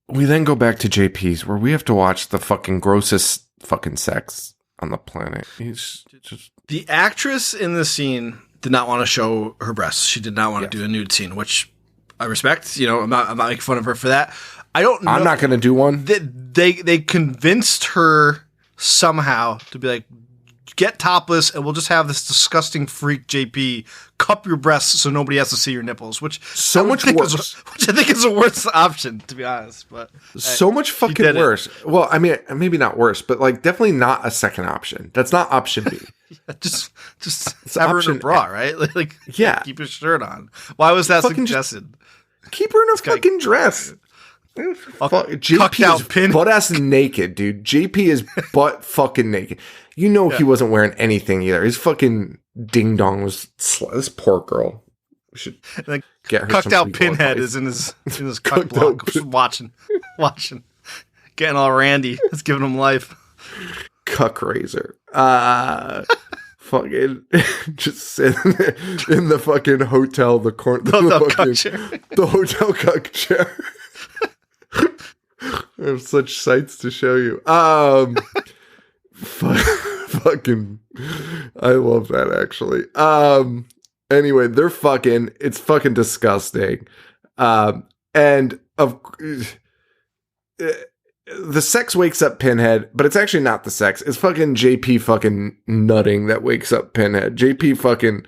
Speaker 1: We then go back to JP's where we have to watch the fucking grossest fucking sex on the planet. He's just...
Speaker 2: The actress in the scene did not want to show her breasts. She did not want to do a nude scene, which I respect. You know, I'm not making fun of her for that. I don't know.
Speaker 1: I'm not going to do one.
Speaker 2: They convinced her somehow to be like, get topless and we'll just have this disgusting freak JP cup your breasts so nobody has to see your nipples, which
Speaker 1: so much worse.
Speaker 2: Which I think is a worse option, to be honest. But
Speaker 1: so much fucking worse. Well, I mean, maybe not worse, but like definitely not a second option. That's not option B.
Speaker 2: just have her in a bra, right? Like
Speaker 1: yeah,
Speaker 2: keep your shirt on. Why was that
Speaker 1: fucking
Speaker 2: suggested?
Speaker 1: Keep her in a fucking dress.
Speaker 2: JP
Speaker 1: is butt ass naked, dude. JP is butt fucking naked. You know he wasn't wearing anything either. His fucking ding dong was this poor girl. We should get her.
Speaker 2: Cucked out Pinhead is in his cuck block, watching, getting all randy. It's giving him life.
Speaker 1: Cuck razor. Fucking just sitting in the fucking hotel, the hotel cuck chair. I have such sights to show you. Fucking, I love that actually. Anyway, they're fucking. It's fucking disgusting. And the sex wakes up Pinhead, but it's actually not the sex. It's fucking JP fucking nutting that wakes up Pinhead. JP fucking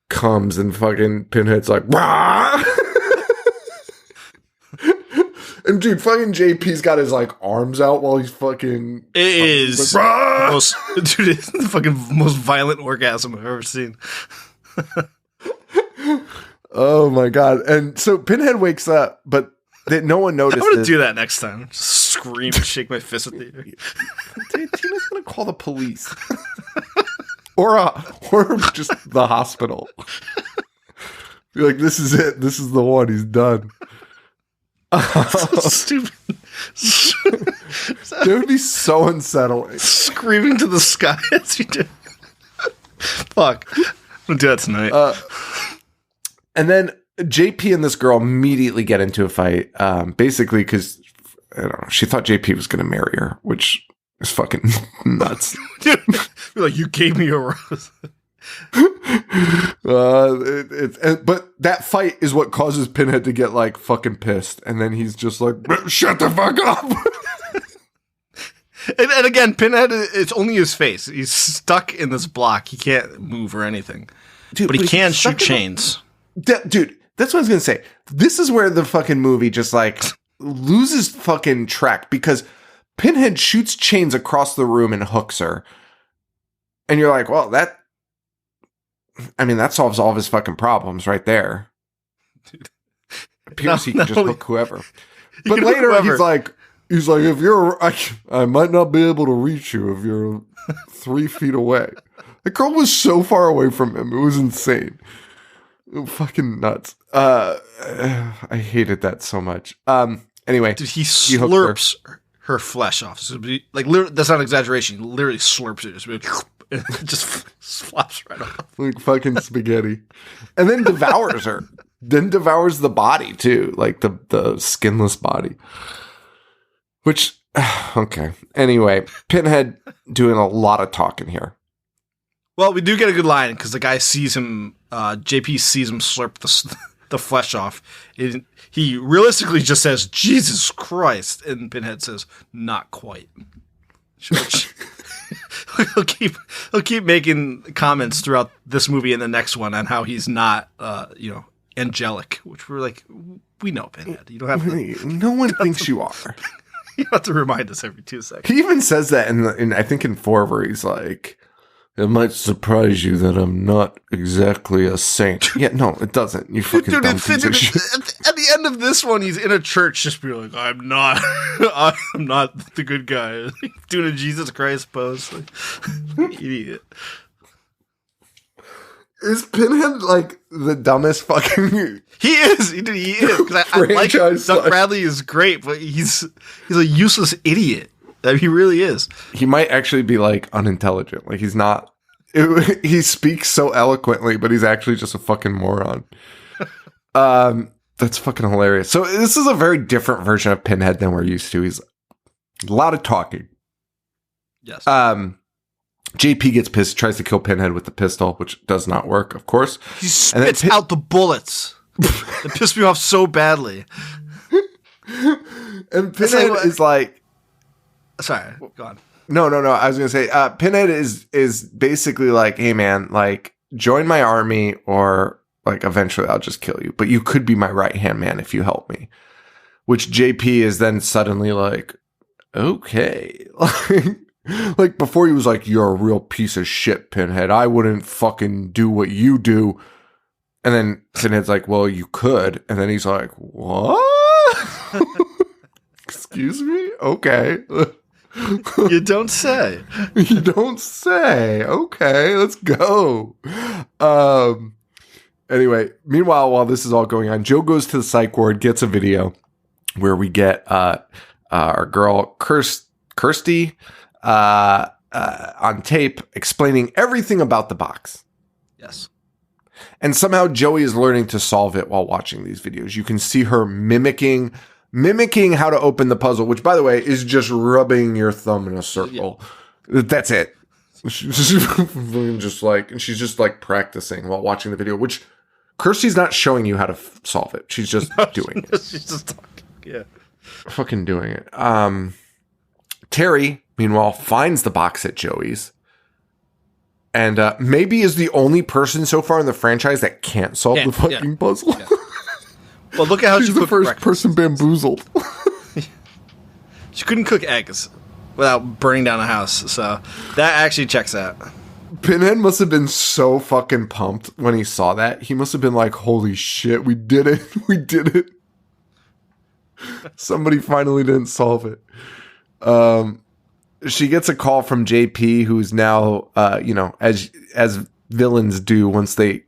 Speaker 1: comes and fucking Pinhead's like, "Wah!" And dude, fucking JP's got his like arms out while he's fucking.
Speaker 2: It is it's the fucking most violent orgasm I've ever seen.
Speaker 1: Oh my god! And so Pinhead wakes up, but no one noticed.
Speaker 2: I want to do that next time. Just scream and shake my fist at the air.
Speaker 1: Dude, Tina's gonna call the police, or just the hospital. Be like, "This is it. This is the one. He's done."
Speaker 2: So stupid.
Speaker 1: It would be so unsettling.
Speaker 2: Screaming to the sky as you do. Fuck. I'm gonna do that tonight.
Speaker 1: And then JP and this girl immediately get into a fight, basically because, I don't know, she thought JP was going to marry her, which is fucking nuts.
Speaker 2: Dude, like, you gave me a rose.
Speaker 1: But that fight is what causes Pinhead to get, like, fucking pissed. And then he's just like, shut the fuck up!
Speaker 2: And again, Pinhead, it's only his face. He's stuck in this block. He can't move or anything.
Speaker 1: Dude,
Speaker 2: but he can shoot chains.
Speaker 1: Dude, that's what I was going to say. This is where the fucking movie just, like, loses fucking track. Because Pinhead shoots chains across the room and hooks her. And you're like, well, that solves all of his fucking problems right there. Dude. Appears he can just hook whoever. But later, he's like, if you're, I might not be able to reach you if you're 3 feet away. The girl was so far away from him. It was insane. It was fucking nuts. I hated that so much. Anyway.
Speaker 2: Dude, he slurps her flesh off. So like, that's not an exaggeration. He literally slurps it. It just flops right off.
Speaker 1: Like fucking spaghetti. And then devours her. Then devours the body, too. Like, the skinless body. Which, okay. Anyway, Pinhead doing a lot of talking here.
Speaker 2: Well, we do get a good line because the guy sees him, JP sees him slurp the flesh off. He realistically just says, Jesus Christ. And Pinhead says, not quite. He'll keep making comments throughout this movie and the next one on how he's not, angelic, which we're like, we know, Pinhead. You don't have to.
Speaker 1: No one thinks you are.
Speaker 2: You have to remind us every 2 seconds.
Speaker 1: He even says that in I think in 4, where he's like, it might surprise you that I'm not exactly a saint. Yeah, no, it doesn't. You fucking dumb piece of shit.
Speaker 2: At the end of this one, he's in a church just being like, I'm not the good guy. Doing a Jesus Christ pose. Like, idiot.
Speaker 1: Is Pinhead, like, the dumbest fucking...
Speaker 2: He is. He is. Because I like Doug Bradley is great, but he's a useless idiot. He really is.
Speaker 1: He might actually be, like, unintelligent. Like, he's not... he speaks so eloquently, but he's actually just a fucking moron. That's fucking hilarious. So this is a very different version of Pinhead than we're used to. He's a lot of talking.
Speaker 2: Yes.
Speaker 1: JP gets pissed, tries to kill Pinhead with the pistol, which does not work, of course.
Speaker 2: He spits out the bullets. It pissed me off so badly.
Speaker 1: And Pinhead is like...
Speaker 2: Sorry, go on.
Speaker 1: No. I was going to say, Pinhead is basically like, hey, man, like, join my army or, like, eventually I'll just kill you. But you could be my right-hand man if you help me. Which JP is then suddenly like, okay. Like, before he was like, you're a real piece of shit, Pinhead. I wouldn't fucking do what you do. And then Pinhead's like, well, you could. And then he's like, what? Excuse me? Okay.
Speaker 2: You don't say.
Speaker 1: You don't say. Okay, let's go. Anyway, meanwhile, while this is all going on, Joe goes to the psych ward, gets a video where we get our girl, Kirsty, on tape explaining everything about the box.
Speaker 2: Yes.
Speaker 1: And somehow Joey is learning to solve it while watching these videos. You can see her mimicking how to open the puzzle, which, by the way, is just rubbing your thumb in a circle. Yeah. That's it. She's just like practicing while watching the video, which Kirsty's not showing you how to solve it. She's just doing it.
Speaker 2: She's just talking. Yeah.
Speaker 1: Fucking doing it. Terry, meanwhile, finds the box at Joey's. And maybe is the only person so far in the franchise that can't solve the fucking puzzle. Yeah.
Speaker 2: Well, look at how
Speaker 1: she's the first person bamboozled.
Speaker 2: She couldn't cook eggs without burning down a house, so that actually checks out.
Speaker 1: Pinhead must have been so fucking pumped when he saw that. He must have been like, holy shit, we did it. We did it. Somebody finally didn't solve it. She gets a call from JP, who's now, as villains do once they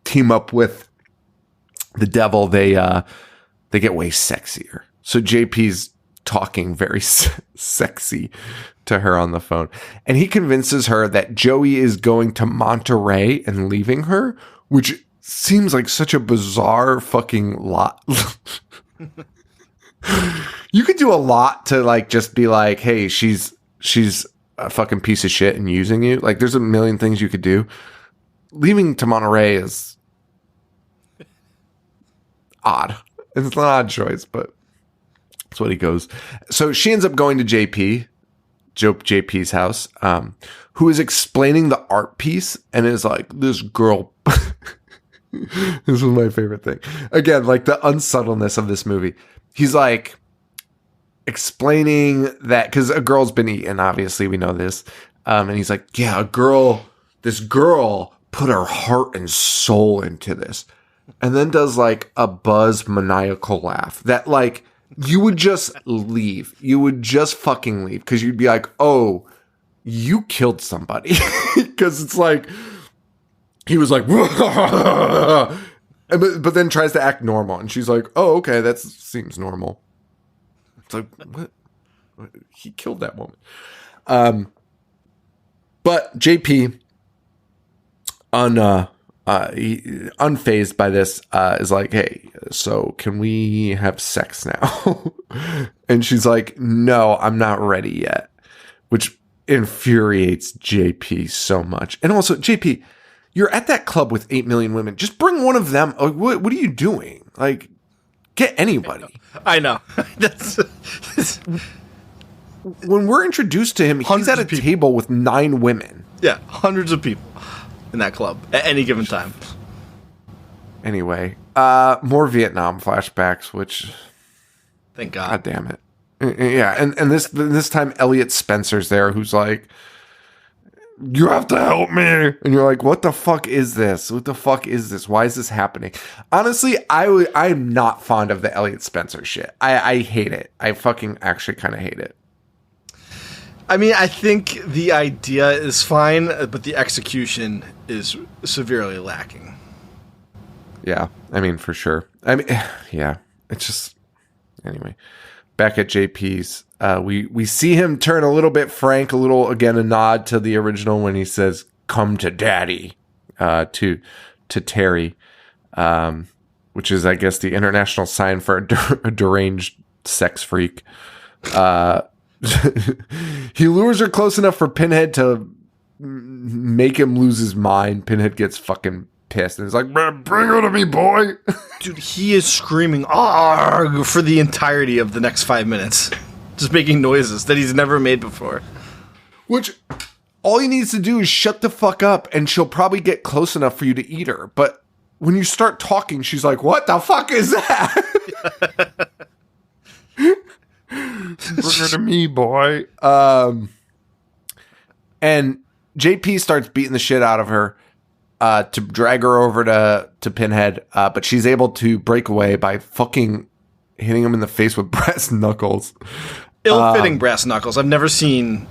Speaker 1: team up with the devil, they get way sexier. So JP's talking very sexy to her on the phone. And he convinces her that Joey is going to Monterey and leaving her, which seems like such a bizarre fucking lot. You could do a lot to like just be like, hey, she's a fucking piece of shit and using you. Like, there's a million things you could do. Leaving to Monterey is odd. It's an odd choice, but that's what he goes. So she ends up going to JP's house, who is explaining the art piece and is like, this girl. This was my favorite thing. Again, like the unsubtleness of this movie. He's like explaining that because a girl's been eaten, obviously we know this. And he's like, yeah, this girl put her heart and soul into this. And then does like a buzz maniacal laugh that like you would just leave. You would just fucking leave because you'd be like, oh, you killed somebody. Because it's like, he was like, but then tries to act normal. And she's like, oh, okay, that seems normal. It's like, what? He killed that woman. But JP, unfazed by this, is like, hey, so can we have sex now? And she's like, no, I'm not ready yet. Which infuriates JP so much. And also, JP, you're at that club with 8 million women. Just bring one of them. What are you doing? Like, get anybody.
Speaker 2: I know.
Speaker 1: When we're introduced to him, he's at a table with 9 women.
Speaker 2: Yeah, hundreds of people in that club at any given time.
Speaker 1: Anyway, more Vietnam flashbacks, which...
Speaker 2: Thank God.
Speaker 1: God damn it. Yeah, and this time Elliot Spencer's there, who's like, you have to help me. And you're like, what the fuck is this? What the fuck is this? Why is this happening? Honestly, I'm not fond of the Elliot Spencer shit. I hate it. I fucking actually kind of hate it.
Speaker 2: I mean, I think the idea is fine, but the execution is severely lacking.
Speaker 1: Yeah, I mean, for sure. I mean, yeah, it's just... Anyway, back at JP's, we see him turn a little bit frank, a little, again, a nod to the original when he says, come to daddy, to Terry, which is, I guess, the international sign for a deranged sex freak. He lures her close enough for Pinhead to make him lose his mind. Pinhead gets fucking pissed and he's like, bring her to me, boy.
Speaker 2: Dude, he is screaming "Arg!" for the entirety of the next 5 minutes. Just making noises that he's never made before.
Speaker 1: Which, all he needs to do is shut the fuck up and she'll probably get close enough for you to eat her. But when you start talking, she's like, what the fuck is that? Bring her to me, boy. And JP starts beating the shit out of her to drag her over to Pinhead, but she's able to break away by fucking hitting him in the face with brass knuckles.
Speaker 2: Ill-fitting brass knuckles. I've never seen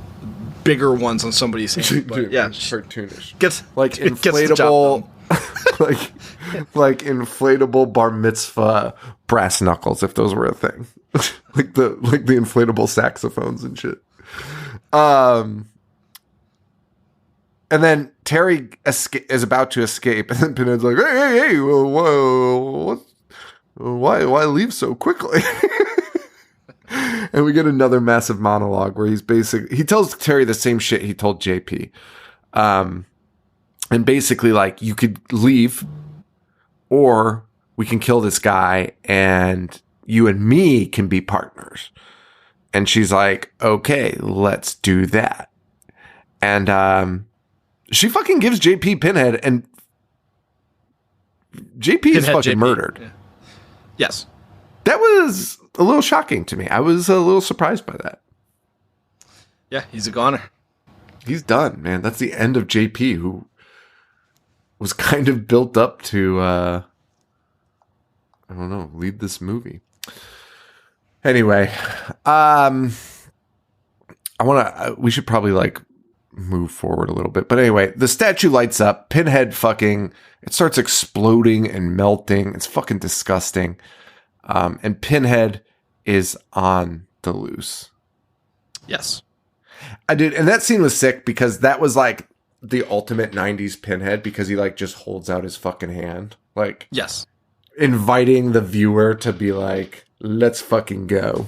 Speaker 2: bigger ones on somebody's hand. But yeah,
Speaker 1: cartoonish.
Speaker 2: Gets
Speaker 1: inflatable, like inflatable bar mitzvah brass knuckles, if those were a thing. like the inflatable saxophones and shit. And then Terry is about to escape, and then Pinhead's like, hey, whoa, why leave so quickly? And we get another massive monologue where he tells Terry the same shit he told JP. And basically, like, you could leave, or we can kill this guy, and you and me can be partners. And she's like, okay, let's do that. And she fucking gives JP Pinhead, and JP is fucking JP. Murdered.
Speaker 2: Yeah. Yes.
Speaker 1: That was a little shocking to me. I was a little surprised by that.
Speaker 2: Yeah, he's a goner.
Speaker 1: He's done, man. That's the end of JP, who was kind of built up to, I don't know, lead this movie. Anyway, we should probably, like, move forward a little bit. But anyway, the statue lights up. Pinhead it starts exploding and melting. It's fucking disgusting. And Pinhead is on the loose.
Speaker 2: Yes.
Speaker 1: And that scene was sick because that was like the ultimate 90s Pinhead because he like just holds out his fucking hand. Like,
Speaker 2: yes.
Speaker 1: Inviting the viewer to be like, let's fucking go.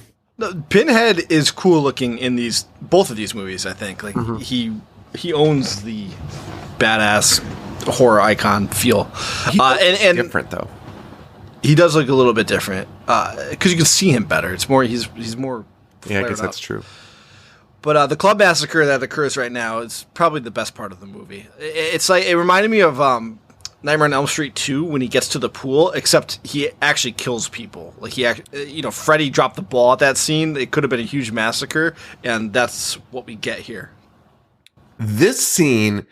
Speaker 2: Pinhead is cool looking in both of these movies, I think. Like he owns the badass horror icon feel. And
Speaker 1: different though.
Speaker 2: He does look a little bit different because you can see him better. It's more he's more.
Speaker 1: Yeah, I guess that's true.
Speaker 2: But the club massacre that occurs right now is probably the best part of the movie. It's like it reminded me of Nightmare on Elm Street 2 when he gets to the pool, except he actually kills people. Like Freddy dropped the ball at that scene. It could have been a huge massacre, and that's what we get here.
Speaker 1: This scene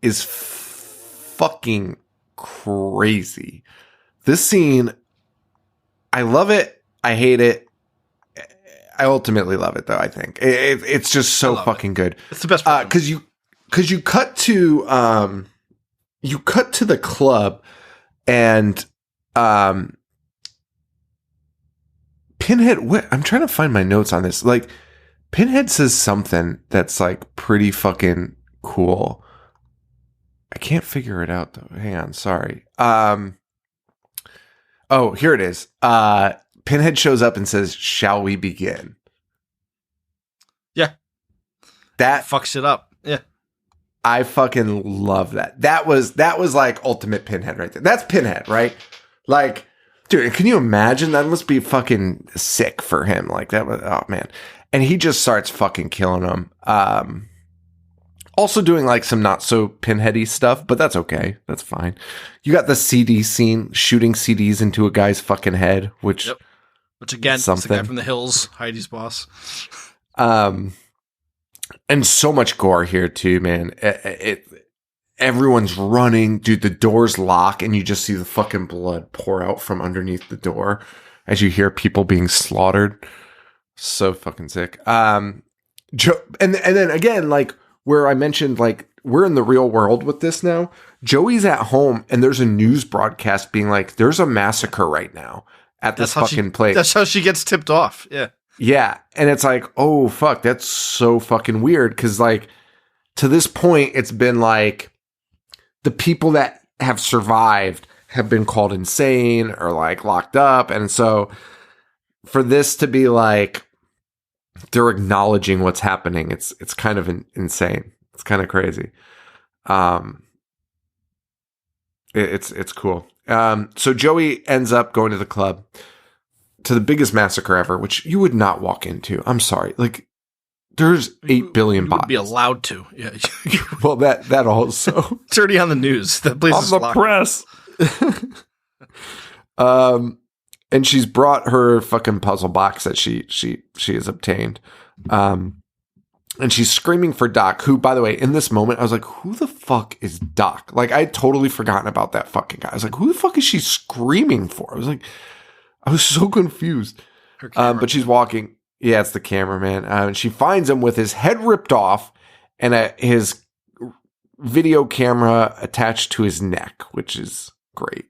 Speaker 1: is fucking crazy. This scene, I love it. I hate it. I ultimately love it, though. I think it's just so fucking good.
Speaker 2: It's the best part.
Speaker 1: Because you cut to the club, and Pinhead. I'm trying to find my notes on this. Like, Pinhead says something that's like pretty fucking cool. I can't figure it out though. Hang on, sorry. Oh, here it is. Pinhead shows up and says, "Shall we begin?"
Speaker 2: Yeah.
Speaker 1: That
Speaker 2: fucks it up. Yeah.
Speaker 1: I fucking love that. That was like ultimate Pinhead right there. That's Pinhead, right? Like, dude, can you imagine? That must be fucking sick for him. Like that was, oh man. And he just starts fucking killing them. Also doing like some not so Pinheady stuff, but that's okay. That's fine. You got the CD scene, shooting CDs into a guy's fucking head, which
Speaker 2: again, it's the guy from the Hills, Heidi's boss.
Speaker 1: And so much gore here too, man. Everyone's running, dude. The doors lock, and you just see the fucking blood pour out from underneath the door as you hear people being slaughtered. So fucking sick. And then again, like where I mentioned, like we're in the real world with this now. Joey's at home, and there's a news broadcast being like, "There's a massacre right now at this fucking place."
Speaker 2: That's how she gets tipped off. Yeah.
Speaker 1: Yeah. And it's like, oh, fuck, that's so fucking weird. Because, like, to this point, it's been like the people that have survived have been called insane or, like, locked up. And so for this to be like they're acknowledging what's happening, it's kind of insane. It's kind of crazy. It's cool. So Joey ends up going to the club, to the biggest massacre ever, which you would not walk into. I'm sorry. Like, there's 8 billion bodies.
Speaker 2: Be allowed to. Yeah.
Speaker 1: Well, that also.
Speaker 2: It's already on the news. That place is
Speaker 1: on the press. And she's brought her fucking puzzle box that she has obtained. And she's screaming for Doc, who, by the way, in this moment, I was like, who the fuck is Doc? Like, I had totally forgotten about that fucking guy. I was like, who the fuck is she screaming for? I was so confused. But she's walking. Yeah, it's the cameraman. And she finds him with his head ripped off and his video camera attached to his neck, which is great.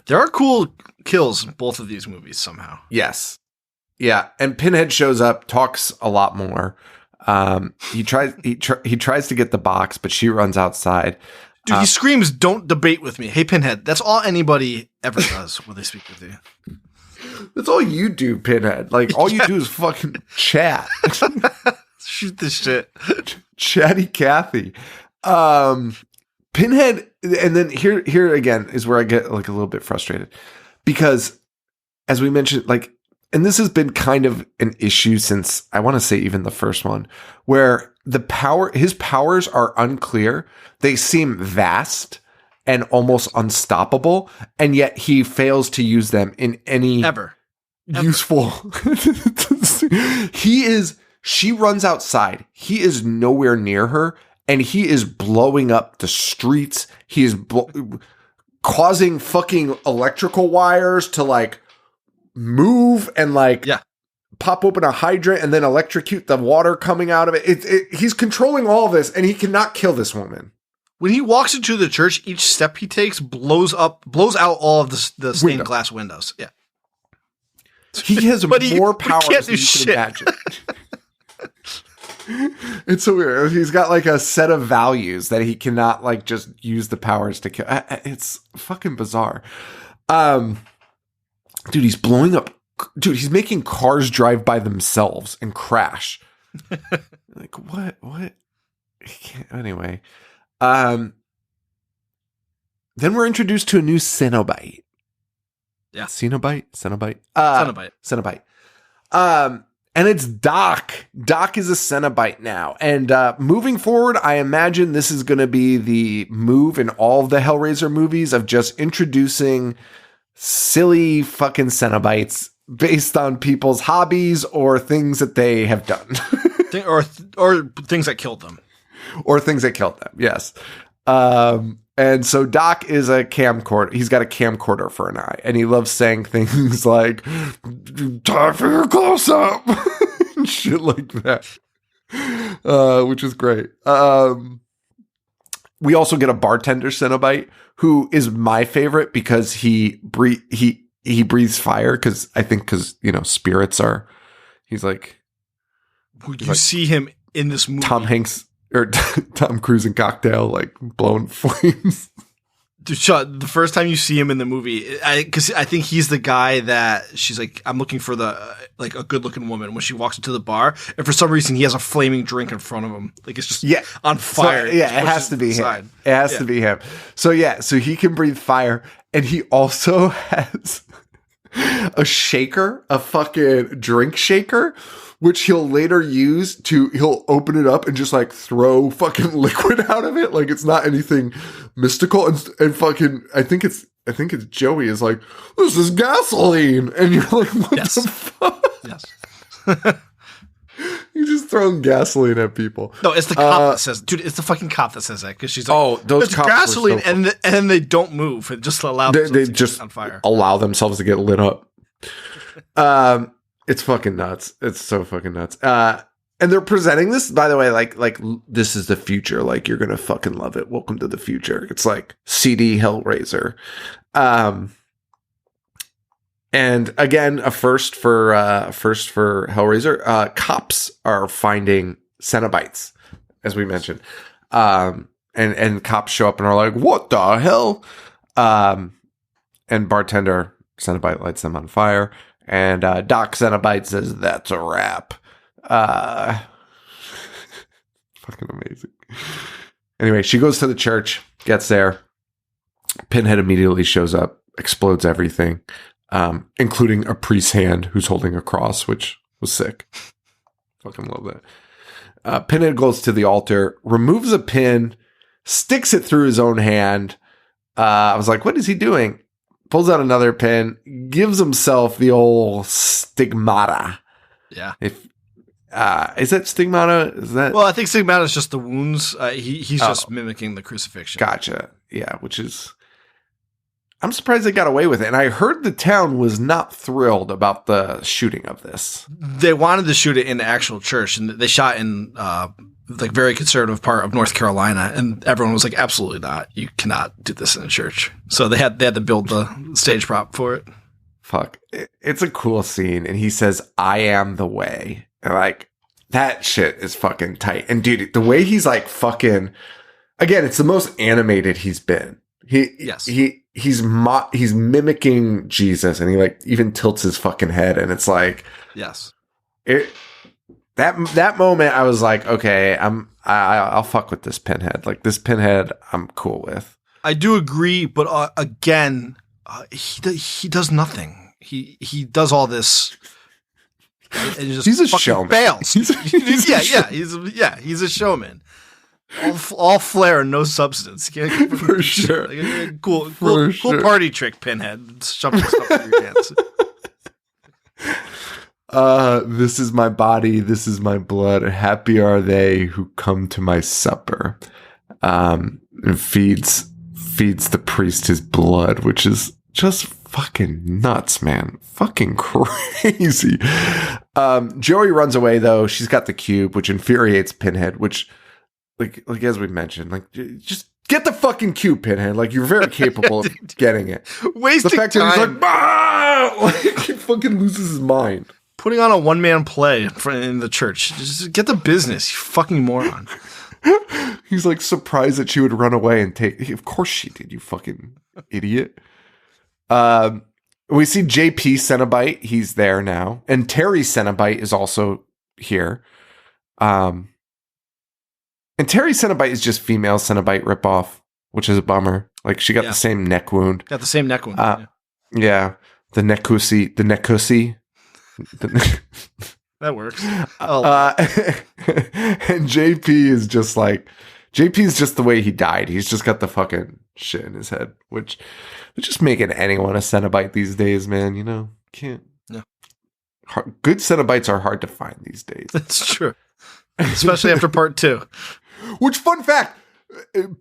Speaker 2: There are cool kills in both of these movies somehow.
Speaker 1: Yes. Yeah. And Pinhead shows up, talks a lot more. He tries to get the box, but she runs outside.
Speaker 2: Dude, he screams, "Don't debate with me." Hey, Pinhead, that's all anybody ever does when they speak with you.
Speaker 1: That's all you do, Pinhead. Like, all you do is fucking chat.
Speaker 2: Shoot this shit.
Speaker 1: Chatty Cathy. Pinhead, and then here again is where I get like a little bit frustrated. Because, as we mentioned, like, and this has been kind of an issue since, I want to say even the first one, where his powers are unclear. They seem vast and almost unstoppable, and yet he fails to use them in any
Speaker 2: ever
Speaker 1: useful. She runs outside. He is nowhere near her, and he is blowing up the streets. He is causing fucking electrical wires to like move and like pop open a hydrant and then electrocute the water coming out of it. He's controlling all of this, and he cannot kill this woman.
Speaker 2: When he walks into the church, each step he takes blows out all of the stained glass windows. Yeah.
Speaker 1: He has more powers than you can imagine. It's so weird. He's got like a set of values that he cannot like just use the powers to kill. It's fucking bizarre. Dude, he's blowing up. Dude, he's making cars drive by themselves and crash. Like what? Anyway, then we're introduced to a new Cenobite.
Speaker 2: Yeah,
Speaker 1: Cenobite. Cenobite. And it's Doc. Doc is a Cenobite now. And moving forward, I imagine this is going to be the move in all of the Hellraiser movies of just introducing silly fucking Cenobites based on people's hobbies or things that they have done.
Speaker 2: or things that killed them.
Speaker 1: Or things that killed them, yes. And so Doc is a camcorder. He's got a camcorder for an eye. And he loves saying things like, time for your close-up. And shit like that. Which is great. We also get a bartender Cenobite who is my favorite because he breathes fire because spirits are. He's like.
Speaker 2: You see him in this movie.
Speaker 1: Tom Hanks or Tom Cruise in Cocktail, like blowing flames.
Speaker 2: Dude, the first time you see him in the movie, because I think he's the guy that she's like, I'm looking for a good looking woman when she walks into the bar, and for some reason he has a flaming drink in front of him, like it's just on fire.
Speaker 1: So, it has to be him. It has to be him. So he can breathe fire, and he also has a shaker, a fucking drink shaker, which he'll later use he'll open it up and just like throw fucking liquid out of it. Like it's not anything mystical. And fucking, I think it's Joey is like, this is gasoline. And you're like, what the fuck?
Speaker 2: Yes.
Speaker 1: You're just throwing gasoline at people.
Speaker 2: No, it's the cop that says, dude, it's the fucking cop that says that. Cause she's like,
Speaker 1: those cops
Speaker 2: gasoline. And then they don't move and just allow
Speaker 1: they just
Speaker 2: on fire.
Speaker 1: Allow themselves to get lit up. It's fucking nuts. It's so fucking nuts. And they're presenting this, by the way, like this is the future. Like you're gonna fucking love it. Welcome to the future. It's like CD Hellraiser. And again, a first for Hellraiser. Cops are finding Cenobites, as we mentioned. And cops show up and are like, "What the hell?" And bartender Cenobite lights them on fire. And Doc Cenobite says, that's a wrap. Fucking amazing. Anyway, she goes to the church, gets there. Pinhead immediately shows up, explodes everything, including a priest's hand who's holding a cross, which was sick. Fucking love that. Pinhead goes to the altar, removes a pin, sticks it through his own hand. I was like, what is he doing? Pulls out another pin, gives himself the old stigmata.
Speaker 2: Yeah.
Speaker 1: Is that stigmata?
Speaker 2: Well, I think stigmata is just the wounds. He's just mimicking the crucifixion.
Speaker 1: Gotcha. Yeah, which is, I'm surprised they got away with it. And I heard the town was not thrilled about the shooting of this.
Speaker 2: They wanted to shoot it in the actual church, and they shot in like very conservative part of North Carolina, and everyone was like, absolutely not. You cannot do this in a church. So they had to build the stage prop for it.
Speaker 1: Fuck. It's a cool scene. And he says, I am the way. And like, that shit is fucking tight. And dude, the way he's like fucking, again, it's the most animated he's been. He's mimicking Jesus, and he like even tilts his fucking head. And it's like,
Speaker 2: yes,
Speaker 1: that moment I was like, okay, I'll fuck with this Pinhead. Like this Pinhead, I'm cool with.
Speaker 2: I do agree, but again, he does nothing. He does all this. And just
Speaker 1: he's a showman.
Speaker 2: Fails. He's a showman. All flair and no substance.
Speaker 1: For sure.
Speaker 2: Like cool party trick, Pinhead. Shoving stuff through your hands.
Speaker 1: This is my body, this is my blood. Happy are they who come to my supper. And feeds the priest his blood, which is just fucking nuts, man. Fucking crazy. Joey runs away though. She's got the cube, which infuriates Pinhead, which like as we mentioned, like just get the fucking cube, Pinhead. Like you're very capable of getting it.
Speaker 2: Wasting
Speaker 1: the fact
Speaker 2: time.
Speaker 1: That he's like, bah! Like he fucking loses his mind.
Speaker 2: putting on a one-man play in the church. Just get the business, you fucking moron.
Speaker 1: He's like surprised that she would run away and take. Of course she did, you fucking idiot. We see JP Cenobite. He's there now, and Terry Cenobite is also here. And Terry Cenobite is just female Cenobite ripoff, which is a bummer. Like she got the same neck wound.
Speaker 2: Got the same neck wound.
Speaker 1: Yeah, the neckusi.
Speaker 2: That works.
Speaker 1: And JP is just like, JP is just the way he died. He's just got the fucking shit in his head, which is just making anyone a Cenobite these days, man. You know, can't.
Speaker 2: No.
Speaker 1: Good Cenobites are hard to find these days.
Speaker 2: That's true. Especially after part 2.
Speaker 1: Which, fun fact,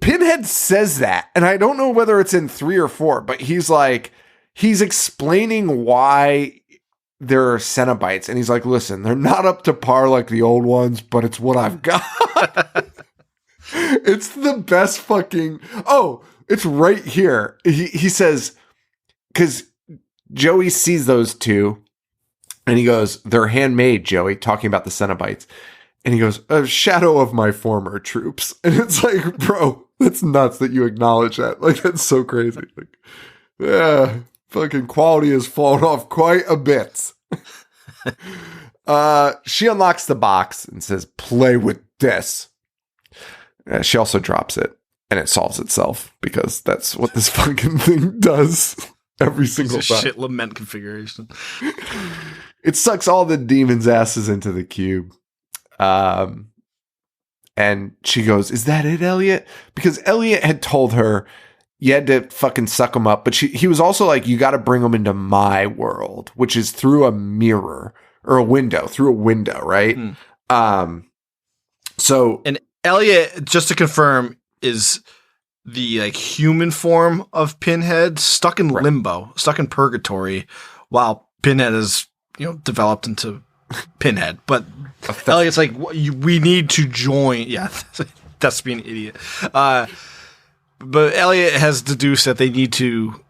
Speaker 1: Pinhead says that, and I don't know whether it's in 3 or 4, but he's explaining why there are Cenobites, and he's like, listen, they're not up to par like the old ones, but it's what I've got. It's the best fucking... Oh, it's right here. He says, because Joey sees those two, and he goes, they're handmade, Joey, talking about the Cenobites. And he goes, a shadow of my former troops. And it's like, bro, that's nuts that you acknowledge that. Like, that's so crazy. Like, yeah, fucking quality has fallen off quite a bit. She unlocks the box and says, play with this. She also drops it, and it solves itself, because that's what this fucking thing does every single time.
Speaker 2: Shit lament configuration.
Speaker 1: It sucks all the demons' asses into the cube. And she goes, is that it, Elliot? Because Elliot had told her you had to fucking suck him up. But he was also like, you got to bring him into my world, which is through a mirror or a window, right? So,
Speaker 2: and Elliot, just to confirm, is the like human form of Pinhead stuck in limbo, stuck in purgatory, while Pinhead is, developed into Pinhead. But Elliot's like, we need to join. Yeah, that's being an idiot. But Elliot has deduced that they need to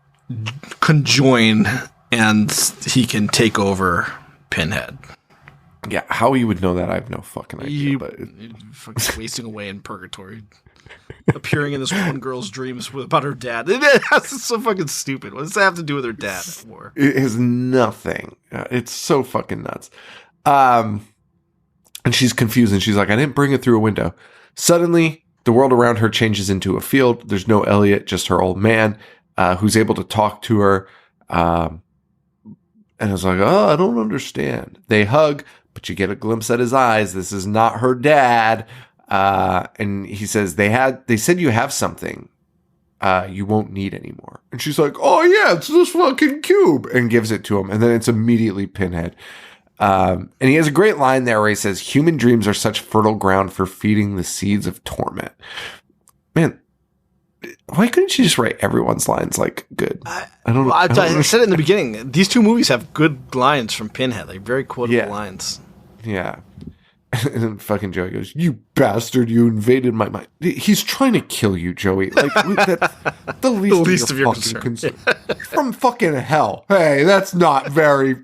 Speaker 2: conjoin, and he can take over Pinhead.
Speaker 1: Yeah, how you would know that, I have no fucking idea. But
Speaker 2: fucking wasting away in purgatory, appearing in this one girl's dreams about her dad. That's so fucking stupid. What does that have to do with her dad?
Speaker 1: It has nothing. It's so fucking nuts. And she's confused, and she's like, I didn't bring it through a window. Suddenly, the world around her changes into a field. There's no Elliot, just her old man, who's able to talk to her. And I was like, oh, I don't understand. They hug, but you get a glimpse at his eyes. This is not her dad. And he says, they said you have something you won't need anymore. And she's like, oh yeah, it's this fucking cube, and gives it to him. And then it's immediately Pinhead. And he has a great line there where he says, human dreams are such fertile ground for feeding the seeds of torment. Man, why couldn't you just write everyone's lines like good? I don't know.
Speaker 2: I said it in the beginning. These two movies have good lines from Pinhead, like very quotable lines.
Speaker 1: Yeah. And then fucking Joey goes, you bastard, you invaded my mind. He's trying to kill you, Joey. Like, that's the least of your concern. From fucking hell. Hey, that's not very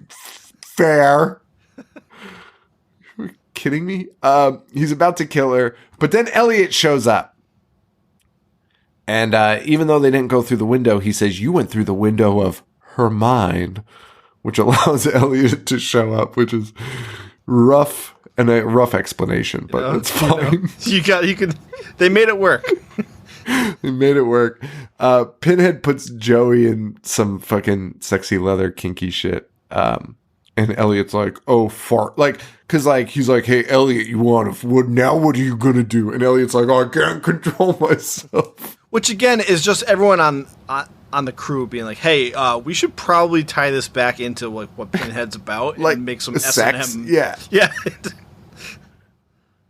Speaker 1: fair. Are you kidding me? He's about to kill her, but then Elliot shows up. And even though they didn't go through the window, he says, you went through the window of her mind, which allows Elliot to show up, which is rough. And a rough explanation, but it's fine.
Speaker 2: They made it work.
Speaker 1: They made it work. Pinhead puts Joey in some fucking sexy leather kinky shit. And Elliot's like, oh, fart. Like, cause like, he's like, hey, Elliot, you want to, now what are you going to do? And Elliot's like, oh, I can't control myself.
Speaker 2: Which again is just everyone on the crew being like, hey, we should probably tie this back into like what Pinhead's about, like, and make some S&M.
Speaker 1: Yeah.
Speaker 2: Yeah.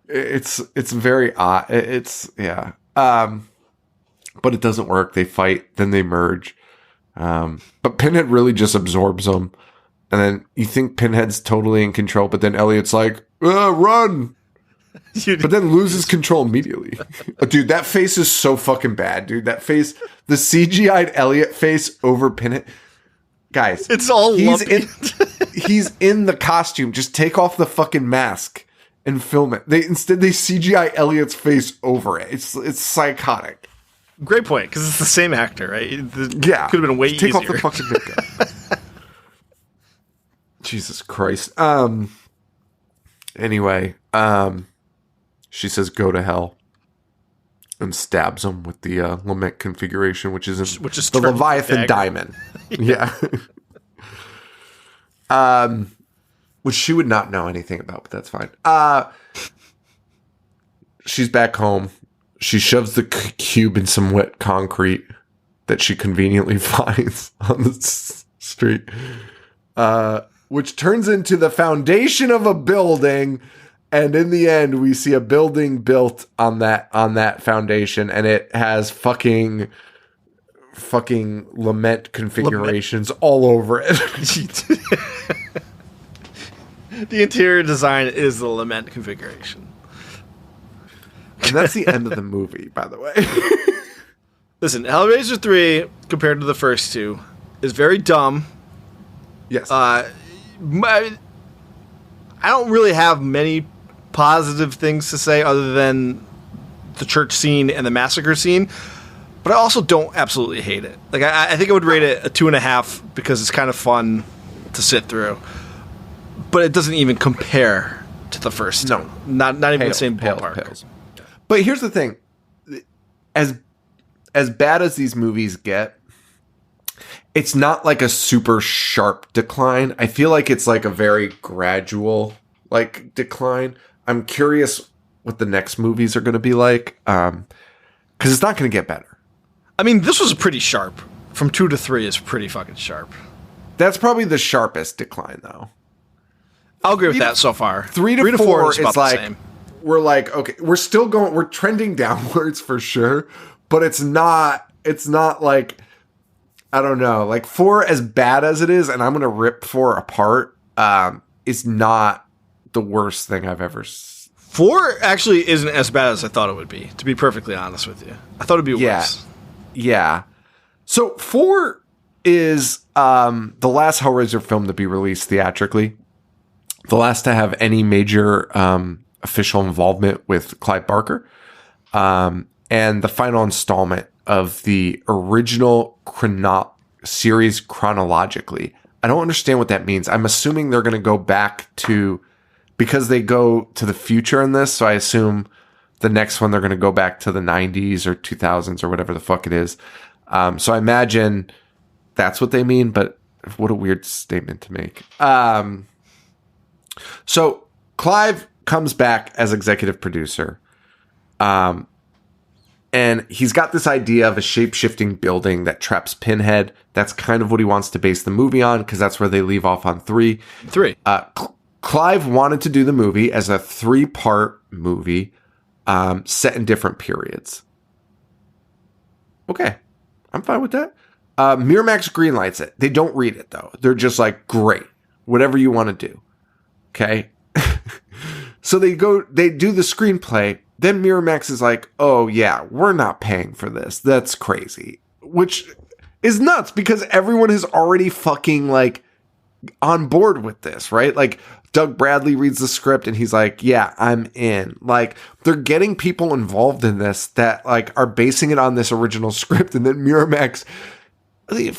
Speaker 1: It's very odd. But it doesn't work. They fight, then they merge. But Pinhead really just absorbs them. And then you think Pinhead's totally in control, but then Elliot's like, run. But then loses control immediately. Dude, that face is so fucking bad, dude. That face, the CGI'd Elliot face over Pinhead. Guys,
Speaker 2: it's all lumpy.
Speaker 1: he's in the costume. Just take off the fucking mask and film it. Instead they CGI Elliot's face over it. It's psychotic.
Speaker 2: Great point, because it's the same actor, right?
Speaker 1: Yeah.
Speaker 2: Could have been way easier.
Speaker 1: Take off the fucking makeup. Jesus Christ. Anyway, she says go to hell and stabs him with the lament configuration, which is the Leviathan diamond. Yeah. Which she would not know anything about, but that's fine. She's back home. She shoves the cube in some wet concrete that she conveniently finds on the street, which turns into the foundation of a building. And in the end, we see a building built on that foundation, and it has fucking lament configurations all over it.
Speaker 2: The interior design is the lament configuration.
Speaker 1: And that's the end of the movie, by the way.
Speaker 2: Listen, Hellraiser 3, compared to the first two, is very dumb.
Speaker 1: Yes.
Speaker 2: I don't really have many positive things to say other than the church scene and the massacre scene, but I also don't absolutely hate it. Like, I think I would rate it a 2.5 because it's kind of fun to sit through, but it doesn't even compare to the first two. Not even the same ballpark.
Speaker 1: But here's the thing. As bad as these movies get, it's not like a super sharp decline. I feel like it's like a very gradual decline. I'm curious what the next movies are going to be like, because it's not going to get better.
Speaker 2: I mean, this was pretty sharp. From 2 to 3 is pretty fucking sharp.
Speaker 1: That's probably the sharpest decline, though.
Speaker 2: I'll agree with that so far.
Speaker 1: 3 to 4 is about the same. We're like, okay, we're still going, we're trending downwards for sure, but it's not like, I don't know, like 4, as bad as it is, and I'm going to rip 4 apart, is not the worst thing I've ever seen.
Speaker 2: 4 actually isn't as bad as I thought it would be, to be perfectly honest with you. I thought it'd be worse.
Speaker 1: Yeah. So 4 is the last Hellraiser film to be released theatrically, the last to have any major official involvement with Clive Barker, and the final installment of the original series chronologically. I don't understand what that means. I'm assuming they're going to go back to, because they go to the future in this, so I assume the next one they're going to go back to the 90s or 2000s or whatever the fuck it is. So I imagine that's what they mean, but what a weird statement to make. So Clive comes back as executive producer. And he's got this idea of a shape-shifting building that traps Pinhead. That's kind of what he wants to base the movie on, because that's where they leave off on 3. Clive wanted to do the movie as a 3-part movie set in different periods. Okay, I'm fine with that. Miramax greenlights it. They don't read it, though. They're just like, great, whatever you want to do. Okay? So they do the screenplay. Then Miramax is like, oh yeah, we're not paying for this. That's crazy. Which is nuts, because everyone is already fucking like on board with this, right? Like Doug Bradley reads the script and he's like, yeah, I'm in. Like, they're getting people involved in this that like are basing it on this original script, and then Miramax, I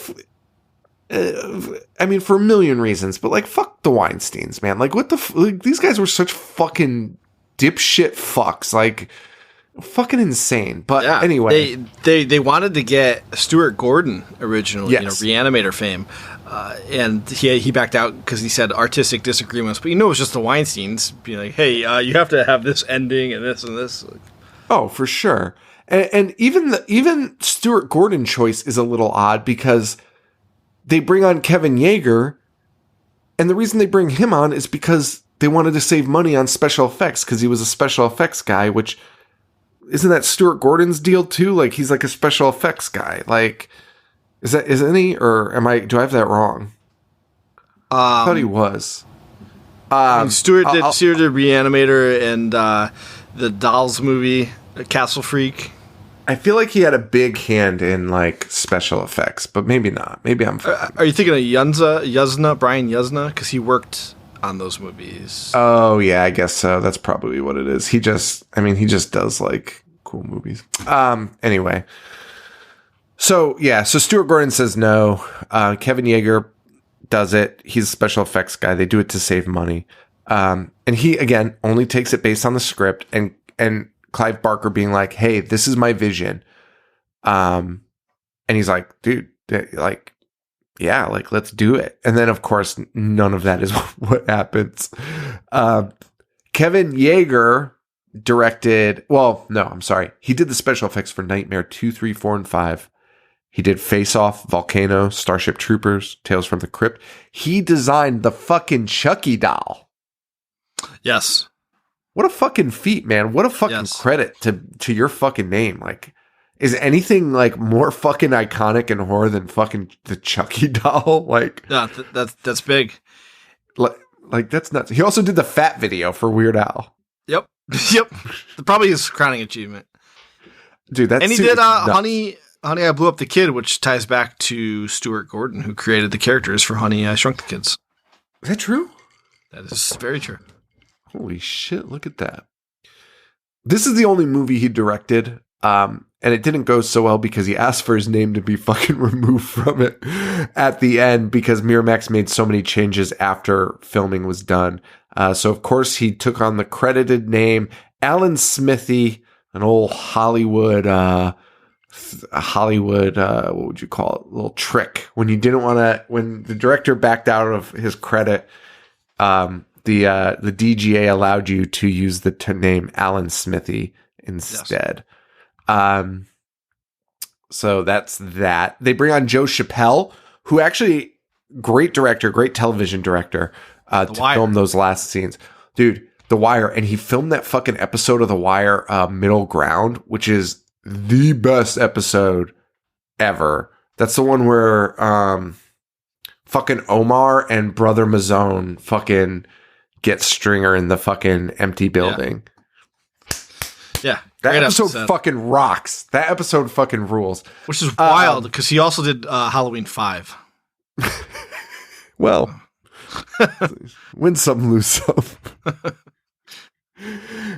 Speaker 1: mean, for a million reasons, but like, fuck the Weinsteins, man. Like, what the like, these guys were such fucking dipshit fucks, like fucking insane. But yeah, anyway,
Speaker 2: they wanted to get Stuart Gordon originally, yes, Reanimator fame, and he backed out because he said artistic disagreements. But it was just the Weinsteins being like, hey, you have to have this ending and this and this.
Speaker 1: Oh, for sure. And even Stuart Gordon choice is a little odd, because they bring on Kevin Yeager, and the reason they bring him on is because they wanted to save money on special effects, because he was a special effects guy, which, isn't that Stuart Gordon's deal too? Like, he's like a special effects guy. Like, isn't he? Or do I have that wrong? I thought he was.
Speaker 2: Stuart did Reanimator and the Dolls movie, Castle Freak.
Speaker 1: I feel like he had a big hand in like special effects, but maybe not. Maybe I'm.
Speaker 2: Are you thinking of Brian Yuzna? Because he worked on those movies.
Speaker 1: Oh yeah, I guess so. That's probably what it is. He just does like cool movies. Anyway. So Stuart Gordon says no. Kevin Yeager does it. He's a special effects guy. They do it to save money. And he again only takes it based on the script and Clive Barker being like, hey, this is my vision. And he's like, dude, like, yeah, like, let's do it. And then, of course, none of that is what happens. Kevin Yeager directed, he did the special effects for Nightmare 2, 3, 4, and 5. He did Face Off, Volcano, Starship Troopers, Tales from the Crypt. He designed the fucking Chucky doll.
Speaker 2: Yes.
Speaker 1: What a fucking feat, man. What a fucking credit to your fucking name. Like, is anything like more fucking iconic in horror than fucking the Chucky doll? Like,
Speaker 2: yeah, that's big.
Speaker 1: Like that's nuts. He also did the Fat video for Weird Al.
Speaker 2: Yep. Probably his crowning achievement.
Speaker 1: Dude, that's
Speaker 2: and he did Honey, I Blew Up the Kid, which ties back to Stuart Gordon, who created the characters for Honey, I Shrunk the Kids.
Speaker 1: Is that true?
Speaker 2: That is very true.
Speaker 1: Holy shit, look at that. This is the only movie he directed, and it didn't go so well because he asked for his name to be fucking removed from it at the end because Miramax made so many changes after filming was done. So, of course, he took on the credited name Alan Smithy, an old Hollywood, what would you call it? A little trick. When you didn't want to, when the director backed out of his credit, the DGA allowed you to use the name Alan Smithy instead. Yes. So that's that. They bring on Joe Chappelle, who actually great director, great television director, to film those last scenes. Dude, The Wire, and he filmed that fucking episode of The Wire, Middle Ground, which is the best episode ever. That's the one where fucking Omar and Brother Mazone fucking get Stringer in the fucking empty building.
Speaker 2: Yeah.
Speaker 1: That episode fucking rocks. That episode fucking rules. Which
Speaker 2: is wild because he also did Halloween 5.
Speaker 1: Well, win some, lose some.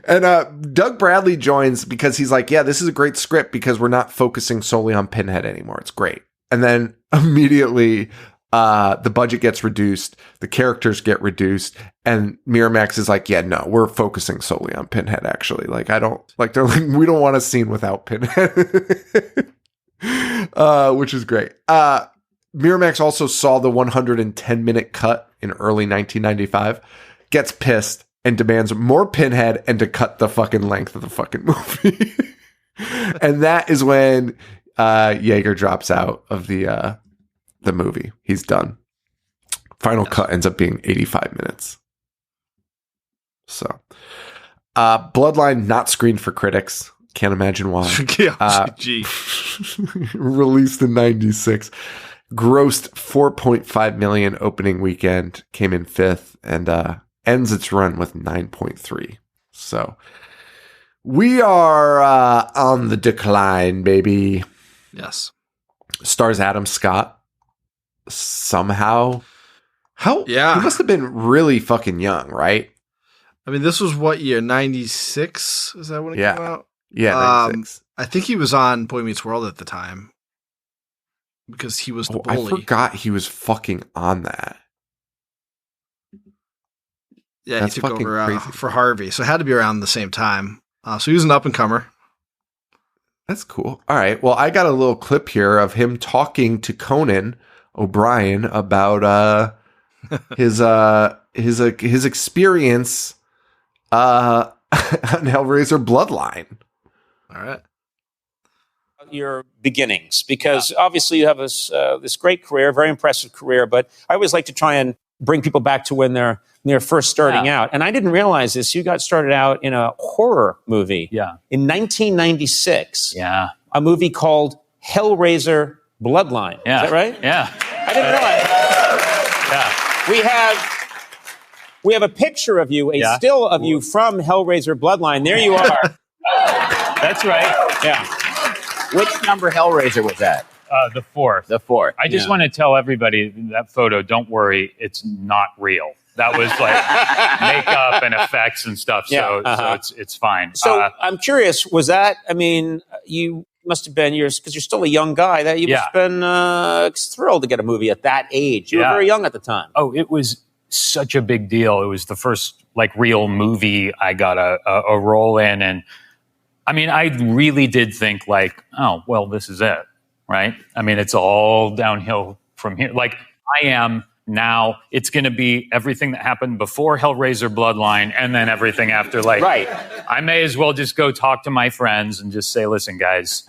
Speaker 1: And Doug Bradley joins because he's like, yeah, this is a great script because we're not focusing solely on Pinhead anymore. It's great. And then immediately the budget gets reduced, the characters get reduced, and Miramax is like, yeah, no, we're focusing solely on Pinhead, actually. Like, they're like, we don't want a scene without Pinhead. Which is great. Miramax also saw the 110-minute cut in early 1995, gets pissed, and demands more Pinhead and to cut the fucking length of the fucking movie. And that is when Yeager drops out of the movie. He's done. Final cut ends up being 85 minutes. So, Bloodline not screened for critics. Can't imagine why. Released in 96. Grossed $4.5 million opening weekend. Came in 5th and ends its run with 9.3. So, we are on the decline, baby.
Speaker 2: Yes.
Speaker 1: Stars Adam Scott. Somehow. He must have been really fucking young, right?
Speaker 2: I mean, this was what year? 96? Is that when it came out?
Speaker 1: Yeah, 96.
Speaker 2: I think he was on Boy Meets World at the time. Because he was the bully.
Speaker 1: I forgot he was fucking on that.
Speaker 2: Yeah, he took over for Harvey. So it had to be around the same time. So he was an up-and-comer.
Speaker 1: That's cool. All right. Well, I got a little clip here of him talking to Conan O'Brien about his experience on Hellraiser Bloodline.
Speaker 2: All right.
Speaker 3: Your beginnings, because obviously you have this great career, very impressive career, but I always like to try and bring people back to when they're first starting out. And I didn't realize this. You got started out in a horror movie in 1996.
Speaker 4: Yeah.
Speaker 3: A movie called Hellraiser Bloodline.
Speaker 4: Yeah.
Speaker 3: Is that right?
Speaker 4: Yeah.
Speaker 3: I didn't realize. Yeah. We have a picture of you, a still of you from Hellraiser Bloodline. There you are.
Speaker 4: That's right.
Speaker 3: Yeah.
Speaker 4: Which number Hellraiser was that?
Speaker 5: The fourth.
Speaker 4: The fourth.
Speaker 5: I just want to tell everybody that photo, don't worry, it's not real. That was like makeup and effects and stuff. So, so it's fine.
Speaker 3: So I'm curious, was that, I mean, you must have been, because you're still a young guy, that you must have been thrilled to get a movie at that age. You were very young at the time.
Speaker 5: Oh, it was such a big deal. It was the first like real movie I got a role in. And I mean, I really did think like, oh, well, this is it, right? I mean, it's all downhill from here. Like I am now, it's going to be everything that happened before Hellraiser Bloodline and then everything after. Like, I may as well just go talk to my friends and just say, listen, guys,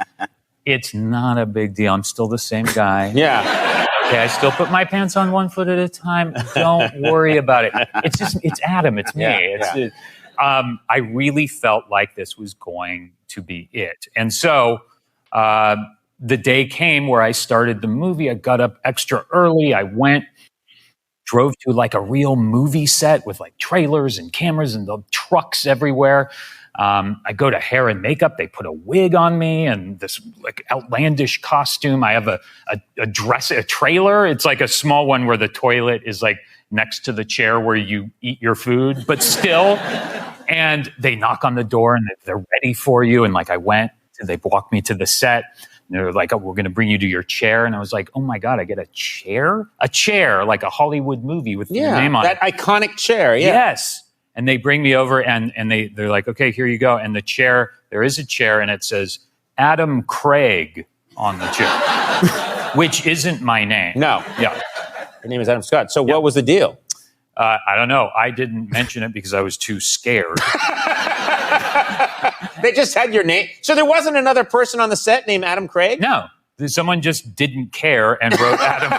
Speaker 5: it's not a big deal. I'm still the same guy. Okay, I still put my pants on 1 foot at a time. Don't worry about it. It's Adam. It's me. I really felt like this was going to be it. And so the day came where I started the movie. I got up extra early. I drove to like a real movie set with like trailers and cameras and the trucks everywhere. I go to hair and makeup. They put a wig on me and this like outlandish costume. I have a dress, a trailer. It's like a small one where the toilet is like next to the chair where you eat your food, but still. And they knock on the door and they're ready for you. And like I went, and they walked me to the set. And they were like, oh, we're going to bring you to your chair. And I was like, oh my God, I get a chair? A chair, like a Hollywood movie with your name on it.
Speaker 3: That iconic chair,
Speaker 5: Yes. And they bring me over and they're like, okay, here you go. And the chair, there is a chair and it says Adam Craig on the chair, which isn't my name.
Speaker 3: No.
Speaker 5: Yeah.
Speaker 3: Your name is Adam Scott. So what was the deal?
Speaker 5: I don't know. I didn't mention it because I was too scared.
Speaker 3: They just had your name. So there wasn't another person on the set named Adam Craig?
Speaker 5: No. Someone just didn't care and wrote Adam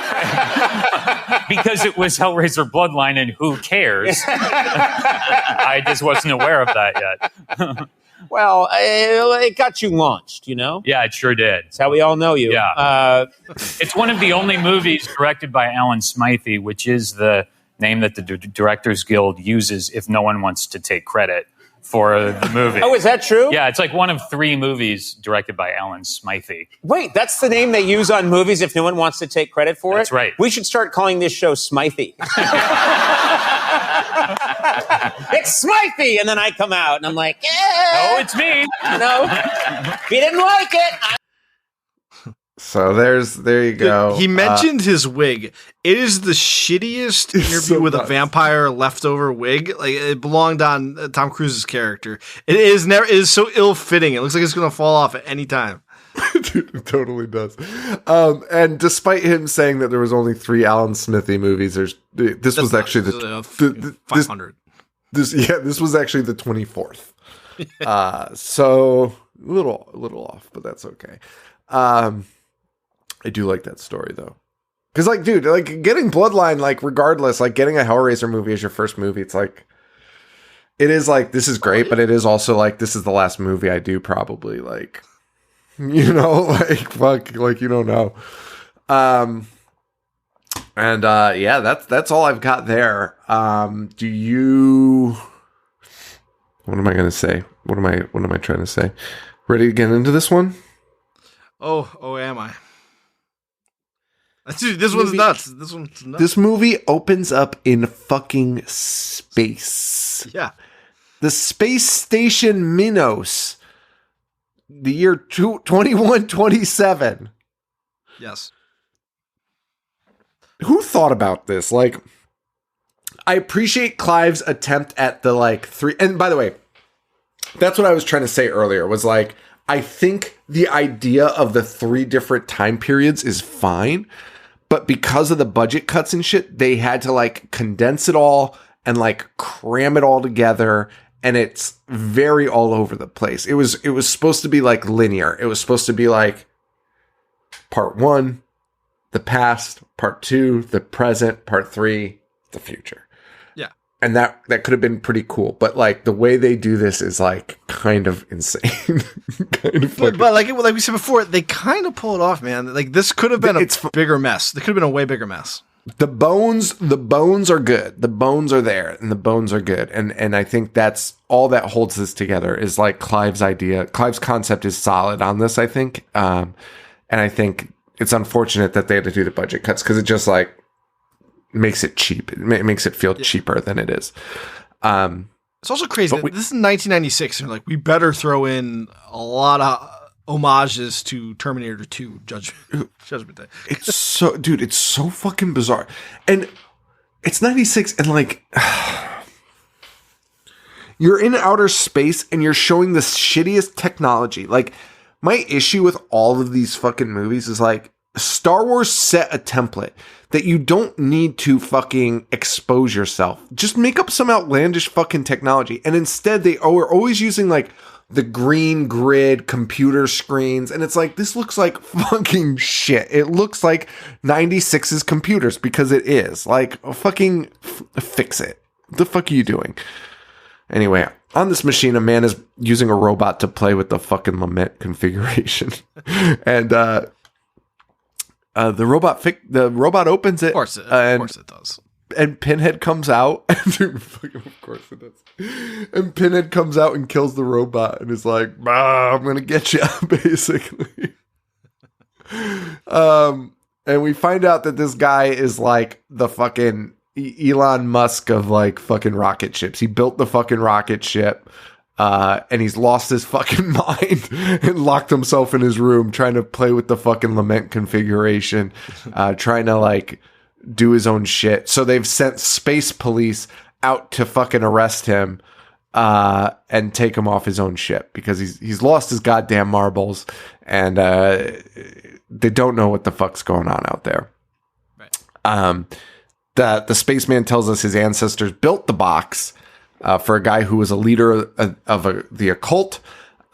Speaker 5: Craig because it was Hellraiser Bloodline and who cares? I just wasn't aware of that yet.
Speaker 3: Well, it got you launched, you know?
Speaker 5: Yeah, it sure did.
Speaker 3: That's how we all know you.
Speaker 5: Yeah. It's one of the only movies directed by Alan Smythe, which is the name that the Directors Guild uses if no one wants to take credit for the movie.
Speaker 3: Oh, is that true?
Speaker 5: Yeah, it's like one of 3 movies directed by Alan Smythe.
Speaker 3: Wait, that's the name they use on movies if no one wants to take credit for it?
Speaker 5: That's right.
Speaker 3: We should start calling this show Smythe. It's Smythe! And then I come out and I'm like,
Speaker 5: oh, it's me.
Speaker 3: You know, if you didn't like it.
Speaker 1: So there you go.
Speaker 2: He mentioned his wig. It is the shittiest interview with a vampire leftover wig. Like it belonged on Tom Cruise's character. It is so ill-fitting. It looks like it's going to fall off at any time.
Speaker 1: Dude, it totally does. And despite him saying that there was only 3 Alan Smythe movies, this was actually the 500. This was actually the 24th. So a little off, but that's okay. I do like that story though. Cause like, dude, like getting Bloodline, like regardless, like getting a Hellraiser movie as your first movie, it's like, it is like, this is great, but it is also like, this is the last movie I do probably, like, you know, like, fuck, like, you don't know. Yeah, that's all I've got there. What am I going to say? What am I trying to say? Ready to get into this one?
Speaker 2: Oh, am I? Dude, this one's nuts. This one's nuts.
Speaker 1: This movie opens up in fucking space.
Speaker 2: Yeah.
Speaker 1: The space station Minos. The year 2127.
Speaker 2: Yes.
Speaker 1: Who thought about this? Like, I appreciate Clive's attempt at the, like, 3... And by the way, that's what I was trying to say earlier, was, like, I think the idea of the 3 different time periods is fine, but because of the budget cuts and shit, they had to, like, condense it all and, like, cram it all together, and it's very all over the place. It was supposed to be, like, linear. It was supposed to be, like, part 1, the past, part 2, the present, part 3, the future.
Speaker 2: Yeah.
Speaker 1: And that could have been pretty cool. But, like, the way they do this is, like, kind of insane.
Speaker 2: But like we said before, they kind of pull it off, man. Like, this could have been a bigger mess. There could have been a way bigger mess.
Speaker 1: The bones are good. The bones are there, and the bones are good. And I think that's all that holds this together is like Clive's idea. Clive's concept is solid on this, I think. And I think it's unfortunate that they had to do the budget cuts because it just like makes it cheap. It makes it feel cheaper than it is.
Speaker 2: It's also crazy. This is 1996, and like we better throw in a lot of homages to Terminator 2 Judgment Day.
Speaker 1: It's so fucking bizarre. And it's 96 and like you're in outer space and you're showing the shittiest technology. Like my issue with all of these fucking movies is like Star Wars set a template that you don't need to fucking expose yourself. Just make up some outlandish fucking technology. And instead they are always using like the green grid computer screens. And it's like, this looks like fucking shit. It looks like 96's computers because it is. Like, fucking fix it. What the fuck are you doing? Anyway, on this machine, a man is using a robot to play with the fucking lament configuration. And the robot opens it.
Speaker 2: Of course it does.
Speaker 1: And Pinhead comes out. Of course it does. And Pinhead comes out and kills the robot and is like, I'm going to get you, basically. And we find out that this guy is like the fucking Elon Musk of like fucking rocket ships. He built the fucking rocket ship. And he's lost his fucking mind and locked himself in his room trying to play with the fucking lament configuration, trying to like do his own shit. So they've sent space police out to fucking arrest him and take him off his own ship because he's lost his goddamn marbles and they don't know what the fuck's going on out there. Right. The spaceman tells us his ancestors built the box for a guy who was a leader of the occult,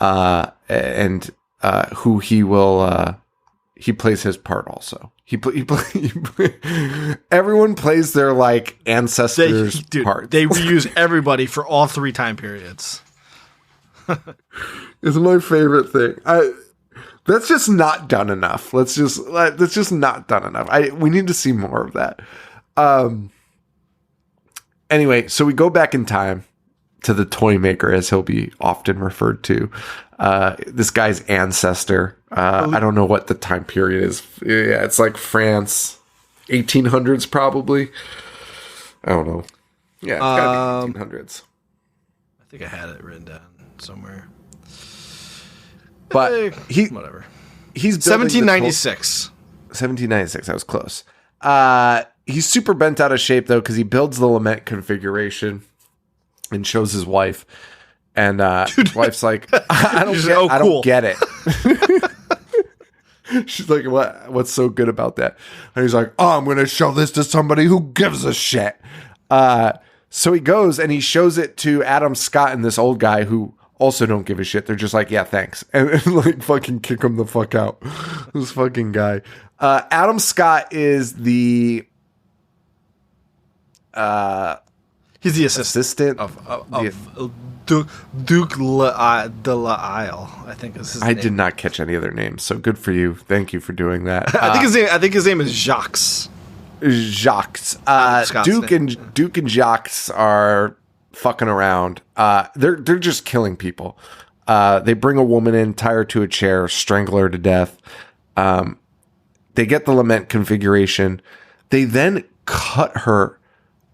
Speaker 1: and who he plays his part also. Everyone plays their like ancestors' part.
Speaker 2: They reuse everybody for all three time periods.
Speaker 1: It's my favorite thing. That's just not done enough. That's just not done enough. We need to see more of that. Anyway, so we go back in time to the toy maker, as he'll be often referred to. This guy's ancestor. I don't know what the time period is. Yeah, it's like France, 1800s probably. I don't know. Yeah, it's gotta be 1800s.
Speaker 2: I think I had it written down somewhere.
Speaker 1: But
Speaker 2: whatever.
Speaker 1: He's
Speaker 2: 1796.
Speaker 1: 1796. That was close. He's super bent out of shape though because he builds the lament configuration and shows his wife, and his wife's like, "I don't get it." She's like, "What's so good about that?" And he's like, "Oh, I'm going to show this to somebody who gives a shit." So he goes and he shows it to Adam Scott and this old guy who also don't give a shit. They're just like, "Yeah, thanks," and like fucking kick him the fuck out. This fucking guy. Adam Scott is the
Speaker 2: he's the assistant of Duke de la Isle, I think is his name.
Speaker 1: I did not catch any other names, so good for you. Thank you for doing that.
Speaker 2: I think his name is Jacques.
Speaker 1: Duke and Jacques are fucking around. They're just killing people. They bring a woman in, tie her to a chair, strangle her to death. They get the lament configuration. They then cut her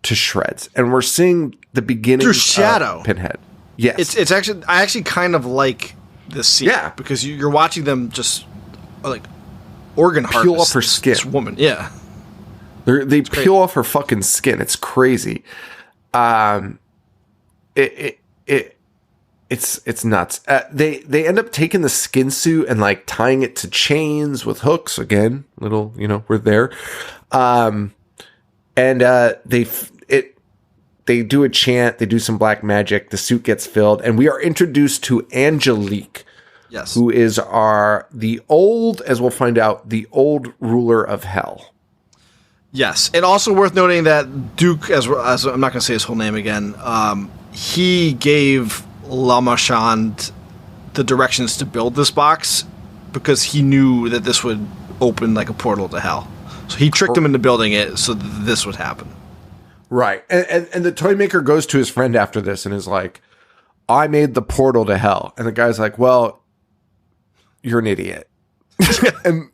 Speaker 1: to shreds, and we're seeing the beginning
Speaker 2: through shadow
Speaker 1: of Pinhead. Yes,
Speaker 2: it's actually, I actually kind of like this scene.
Speaker 1: Yeah,
Speaker 2: because you're watching them just like organ harvest
Speaker 1: peel off her skin.
Speaker 2: This woman, yeah,
Speaker 1: they peel off her fucking skin. It's crazy. It's nuts. They end up taking the skin suit and like tying it to chains with hooks again. Little, we're there. They do a chant. They do some black magic. The suit gets filled, and we are introduced to Angelique.
Speaker 2: Yes,
Speaker 1: who is the old ruler of hell.
Speaker 2: Yes, and also worth noting that Duke, as I'm not going to say his whole name again, he gave La Marchande the directions to build this box because he knew that this would open like a portal to hell. So he tricked him into building it so this would happen.
Speaker 1: Right. And the toy maker goes to his friend after this and is like, I made the portal to hell. And the guy's like, well, you're an idiot. and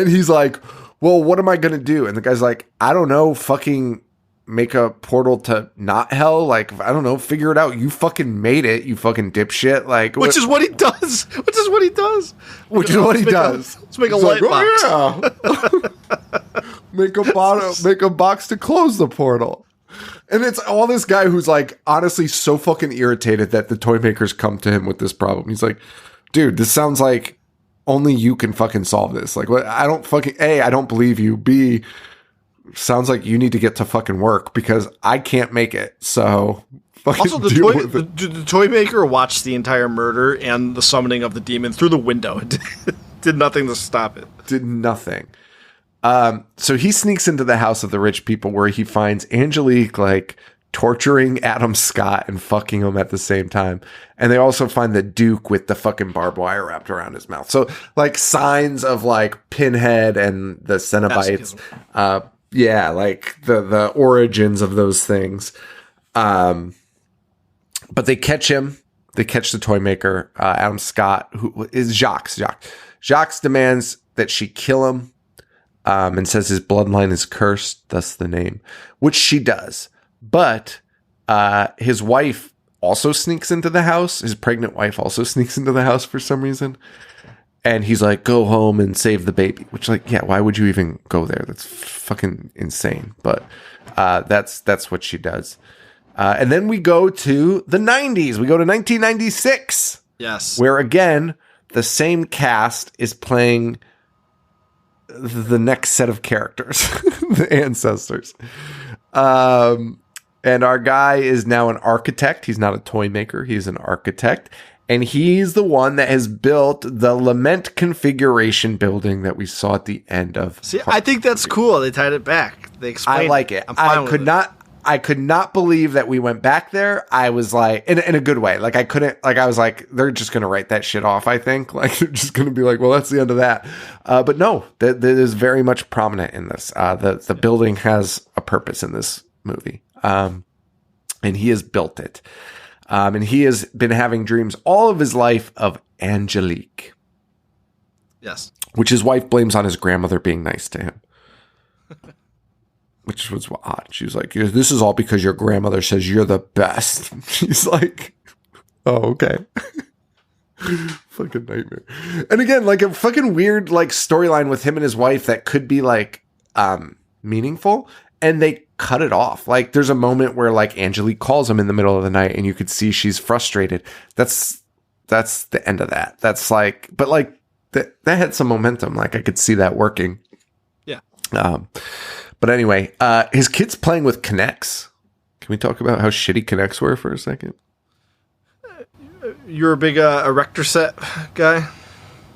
Speaker 1: he's like, well, what am I going to do? And the guy's like, I don't know, fucking make a portal to not hell. Like, I don't know, figure it out. You fucking made it, you fucking dipshit. Like,
Speaker 2: Which is what he does.
Speaker 1: Let's
Speaker 2: make a light box.
Speaker 1: Yeah. make a box to close the portal. And it's all this guy who's like honestly so fucking irritated that the toy makers come to him with this problem. He's like, dude, this sounds like only you can fucking solve this. Like, what? I don't believe you. B, sounds like you need to get to fucking work because I can't make it. So fucking
Speaker 2: also, the toy maker watched the entire murder and the summoning of the demon through the window. Did nothing to stop it.
Speaker 1: Did nothing. So he sneaks into the house of the rich people where he finds Angelique like torturing Adam Scott and fucking him at the same time. And they also find the Duke with the fucking barbed wire wrapped around his mouth. So like signs of like Pinhead and the Cenobites. Yeah, like the origins of those things. But they catch him. They catch the toy maker, Adam Scott, who is Jacques. Jacques demands that she kill him. And says his bloodline is cursed, thus the name, which she does. But his wife also sneaks into the house. His pregnant wife also sneaks into the house for some reason. And he's like, go home and save the baby. Which, like, yeah, why would you even go there? That's fucking insane. But that's what she does. And then we go to the 90s. We go to 1996.
Speaker 2: Yes.
Speaker 1: Where, again, the same cast is playing the next set of characters, the ancestors. And our guy is now an architect. He's not a toy maker. He's an architect. And he's the one that has built the Lament configuration building that we saw at the end of.
Speaker 2: See, I think that's cool. They tied it back. They explained
Speaker 1: I like it. I could not believe that we went back there. I was like, in a good way. Like I was like, they're just going to write that shit off. I think like they're just going to be like, well, that's the end of that. But no, that is very much prominent in this. The building has a purpose in this movie. And he has built it. And he has been having dreams all of his life of Angelique.
Speaker 2: Yes.
Speaker 1: Which his wife blames on his grandmother being nice to him. Which was odd. She was like, this is all because your grandmother says you're the best. She's like, oh, okay. Fucking nightmare. And again, like a fucking weird like storyline with him and his wife that could be like meaningful. And they cut it off. Like there's a moment where like Angelique calls him in the middle of the night and you could see she's frustrated. That's the end of that. That's like, but like that had some momentum. Like I could see that working.
Speaker 2: Yeah.
Speaker 1: But anyway, his kid's playing with Kinects. Can we talk about how shitty Kinects were for a second?
Speaker 2: You're a big erector set guy?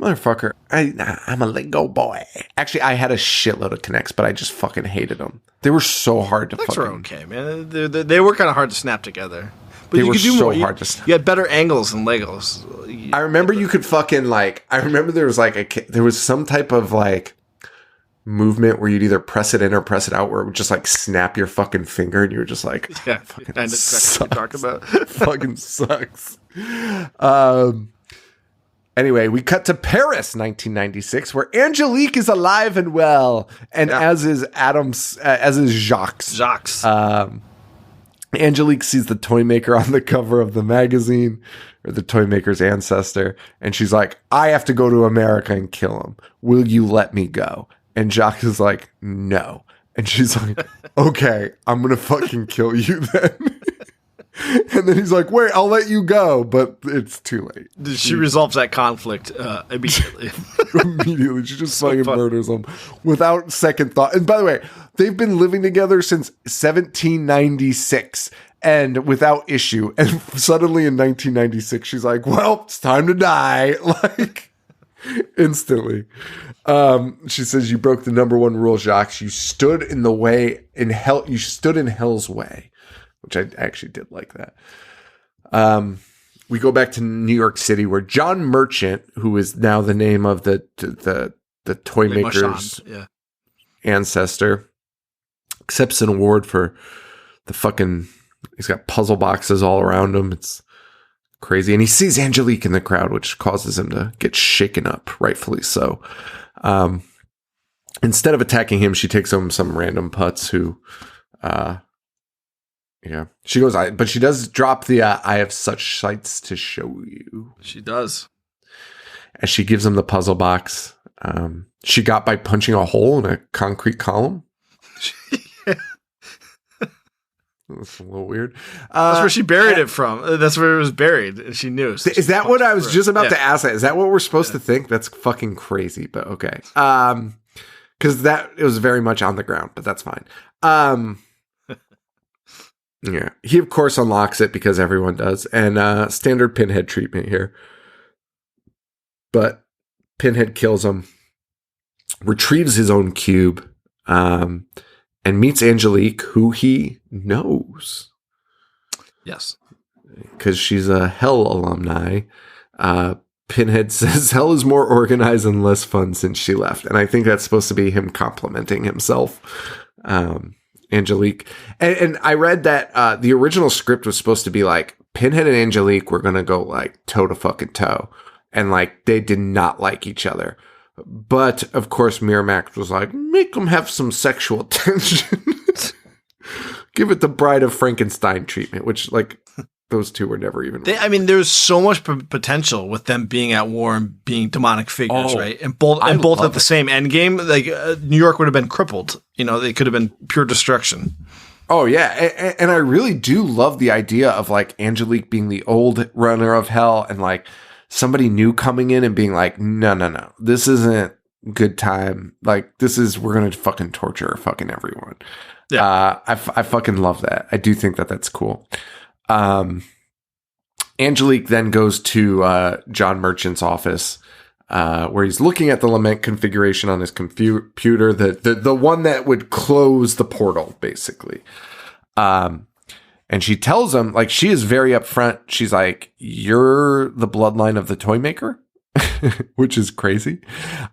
Speaker 1: Motherfucker, I'm a Lego boy. Actually, I had a shitload of Kinects, but I just fucking hated them. They were so hard to
Speaker 2: Kinects
Speaker 1: fucking...
Speaker 2: were okay, man. They were kind of hard to snap together. But
Speaker 1: they
Speaker 2: you
Speaker 1: were
Speaker 2: could do
Speaker 1: so
Speaker 2: more.
Speaker 1: hard to snap.
Speaker 2: You had better angles than Legos.
Speaker 1: I remember you could fucking like... I remember there was like there was some type of like movement where you'd either press it in or press it out where it would just like snap your fucking finger and you were just like,
Speaker 2: yeah, fucking I know exactly what you're talking about.
Speaker 1: Fucking sucks. Anyway, we cut to Paris, 1996, where Angelique is alive and well, and as is Jacques. Angelique sees the toy maker on the cover of the magazine, or the toy maker's ancestor, and she's like, I have to go to America and kill him. Will you let me go? And Jacques is like, no. And she's like, okay, I'm going to fucking kill you then. And then he's like, wait, I'll let you go. But it's too late.
Speaker 2: She resolves that conflict immediately.
Speaker 1: Immediately. She just fucking murders him without second thought. And by the way, they've been living together since 1796 and without issue. And suddenly in 1996, she's like, well, it's time to die. Like, instantly. She says, you broke the number one rule, Jacques. You stood in the way in hell. You stood in hell's way. Which I actually did like that. We go back to New York City where John Merchant, who is now the name of the the toy
Speaker 2: Like
Speaker 1: maker's
Speaker 2: Marchand, yeah.
Speaker 1: ancestor, accepts an award for the fucking. He's got puzzle boxes all around him. It's crazy, and he sees Angelique in the crowd, which causes him to get shaken up, rightfully so. Instead of attacking him, she takes him some random putz who, she goes, but she does drop the I have such sights to show you.
Speaker 2: She does.
Speaker 1: As she gives him the puzzle box, she got by punching a hole in a concrete column. That's a little weird.
Speaker 2: That's where she buried it from. That's where it was buried, and she knew. So
Speaker 1: is that what I was just about to ask? Is that what we're supposed to think? That's fucking crazy, but okay. Because it was very much on the ground, but that's fine. Yeah, he of course unlocks it because everyone does, and standard Pinhead treatment here. But Pinhead kills him, retrieves his own cube, and meets Angelique, who he knows.
Speaker 2: Yes. Because
Speaker 1: she's a Hell alumni. Pinhead says Hell is more organized and less fun since she left. And I think that's supposed to be him complimenting himself. Angelique. And I read that the original script was supposed to be like, Pinhead and Angelique were going to go like toe to fucking toe. And like, they did not like each other. But of course, Miramax was like, make them have some sexual tension. Give it the Bride of Frankenstein treatment, which like those two were never even.
Speaker 2: There's so much potential with them being at war and being demonic figures, right? And both at the same end game. Like New York would have been crippled. They could have been pure destruction.
Speaker 1: Oh yeah, and I really do love the idea of like Angelique being the old runner of Hell and like somebody new coming in and being like, no, this isn't good time. Like, we're going to fucking torture fucking everyone. Yeah. I fucking love that. I do think that that's cool. Angelique then goes to John Merchant's office, where he's looking at the lament configuration on his computer, the one that would close the portal, basically. And she tells him, like, she is very upfront. She's like, you're the bloodline of the toy maker, which is crazy.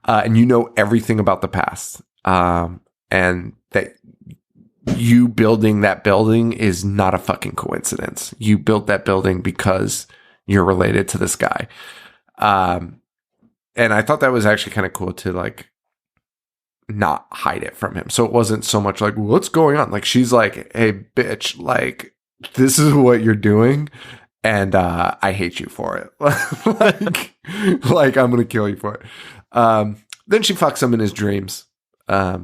Speaker 1: And you know everything about the past. And that you building that building is not a fucking coincidence. You built that building because you're related to this guy. And I thought that was actually kind of cool to, like, not hide it from him. So it wasn't so much like, what's going on? Like, she's like, hey, bitch, like, this is what you're doing, and I hate you for it. like I'm gonna kill you for it. Then she fucks him in his dreams. Yeah.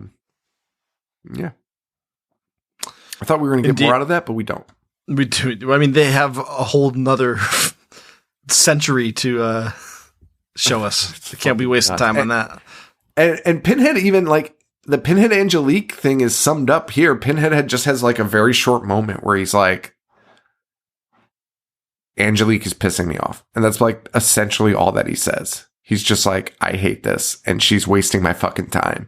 Speaker 1: I thought we were gonna get more out of that, but we don't.
Speaker 2: We do. I mean, they have a whole nother century to show us. Can't be wasting time on that.
Speaker 1: And Pinhead, even like the Pinhead Angelique thing is summed up here. Pinhead just has like a very short moment where he's like, Angelique is pissing me off. And that's like essentially all that he says. He's just like, I hate this and she's wasting my fucking time.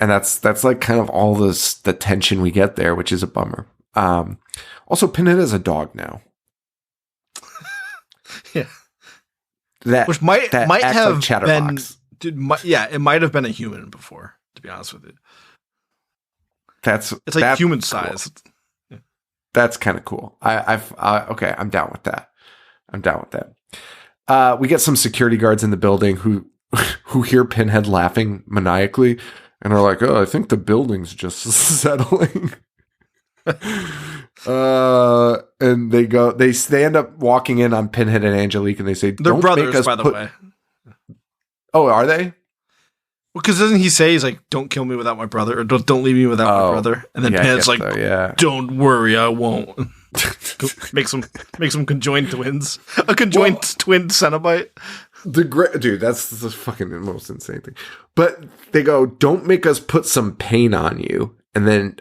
Speaker 1: And that's like kind of all the tension we get there, which is a bummer. Also, Pinhead is a dog now.
Speaker 2: Yeah.
Speaker 1: Which might have like Chatterbox.
Speaker 2: Dude, it might have been a human before, to be honest with you. It's like human size.
Speaker 1: Cool. Yeah. That's kind of cool. Okay, I'm down with that. We get some security guards in the building who hear Pinhead laughing maniacally and are like, "Oh, I think the building's just settling." And they end up walking in on Pinhead and Angelique, and they say,
Speaker 2: "They're brothers, by the way."
Speaker 1: Oh, are they?
Speaker 2: Well, because doesn't he say, he's like, don't kill me without my brother, or don't leave me without my brother? And then Pinhead's like, don't worry, I won't. Make some conjoined twins. A conjoined twin Cenobite.
Speaker 1: Dude, that's the fucking most insane thing. But they go, don't make us put some pain on you. And then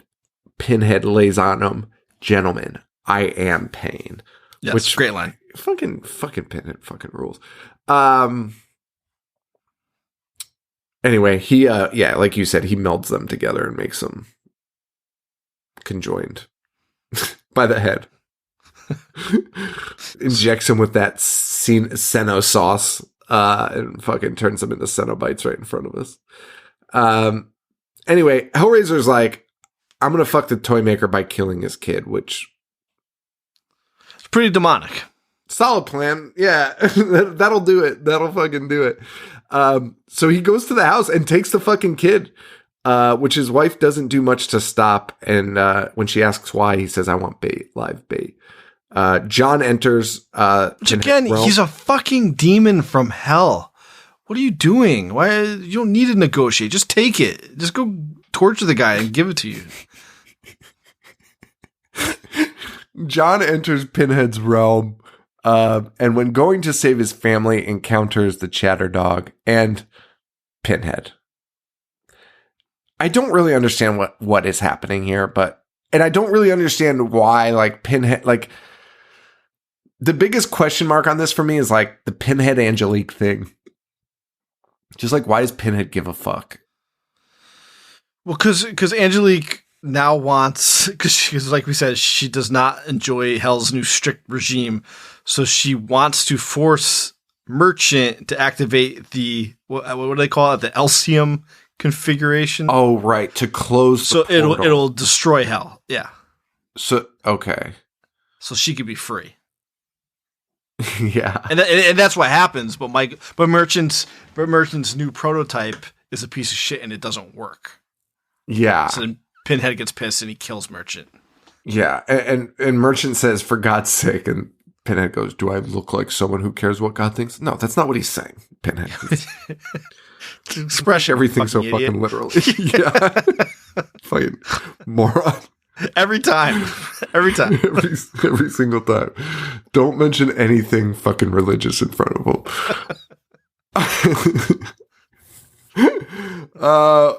Speaker 1: Pinhead lays on them, gentlemen, I am pain.
Speaker 2: Yes, which great line.
Speaker 1: Fucking Pinhead fucking rules. Anyway, he, like you said, he melds them together and makes them conjoined by the head. Injects him with that Seno sauce. and fucking turns them into Cenobites right in front of us. Anyway, Hellraiser's like, I'm going to fuck the toy maker by killing his kid, which...
Speaker 2: It's pretty demonic.
Speaker 1: Solid plan. Yeah, that'll do it. That'll fucking do it. So he goes to the house and takes the fucking kid, which his wife doesn't do much to stop. And when she asks why, he says, I want bait, live bait. John enters.
Speaker 2: Which again, he's a fucking demon from hell. What are you doing? Why you don't need to negotiate? Just take it. Just go torture the guy and give it to you.
Speaker 1: John enters Pinhead's realm, and when going to save his family, encounters the Chatter Dog and Pinhead. I don't really understand what is happening here, and I don't really understand why, like, Pinhead, like, the biggest question mark on this for me is, like, the Pinhead Angelique thing. Just, like, why does Pinhead give a fuck?
Speaker 2: Well, because Angelique now wants, because like we said, she does not enjoy Hell's new strict regime, so she wants to force Merchant to activate the, what do they call it, the Elysium configuration.
Speaker 1: Oh, right, to close the portal.
Speaker 2: It'll destroy Hell. Yeah.
Speaker 1: So, okay.
Speaker 2: So she could be free.
Speaker 1: Yeah.
Speaker 2: And that's what happens, but Merchant's new prototype is a piece of shit and it doesn't work.
Speaker 1: Yeah.
Speaker 2: So then Pinhead gets pissed and he kills Merchant.
Speaker 1: Yeah, and Merchant says, for God's sake, and Pinhead goes, do I look like someone who cares what God thinks? No, that's not what he's saying, Pinhead. Express everything so
Speaker 2: idiot.
Speaker 1: Fucking literally. Yeah. Fucking moron.
Speaker 2: Every time. Every
Speaker 1: Every single time. Don't mention anything fucking religious in front of him.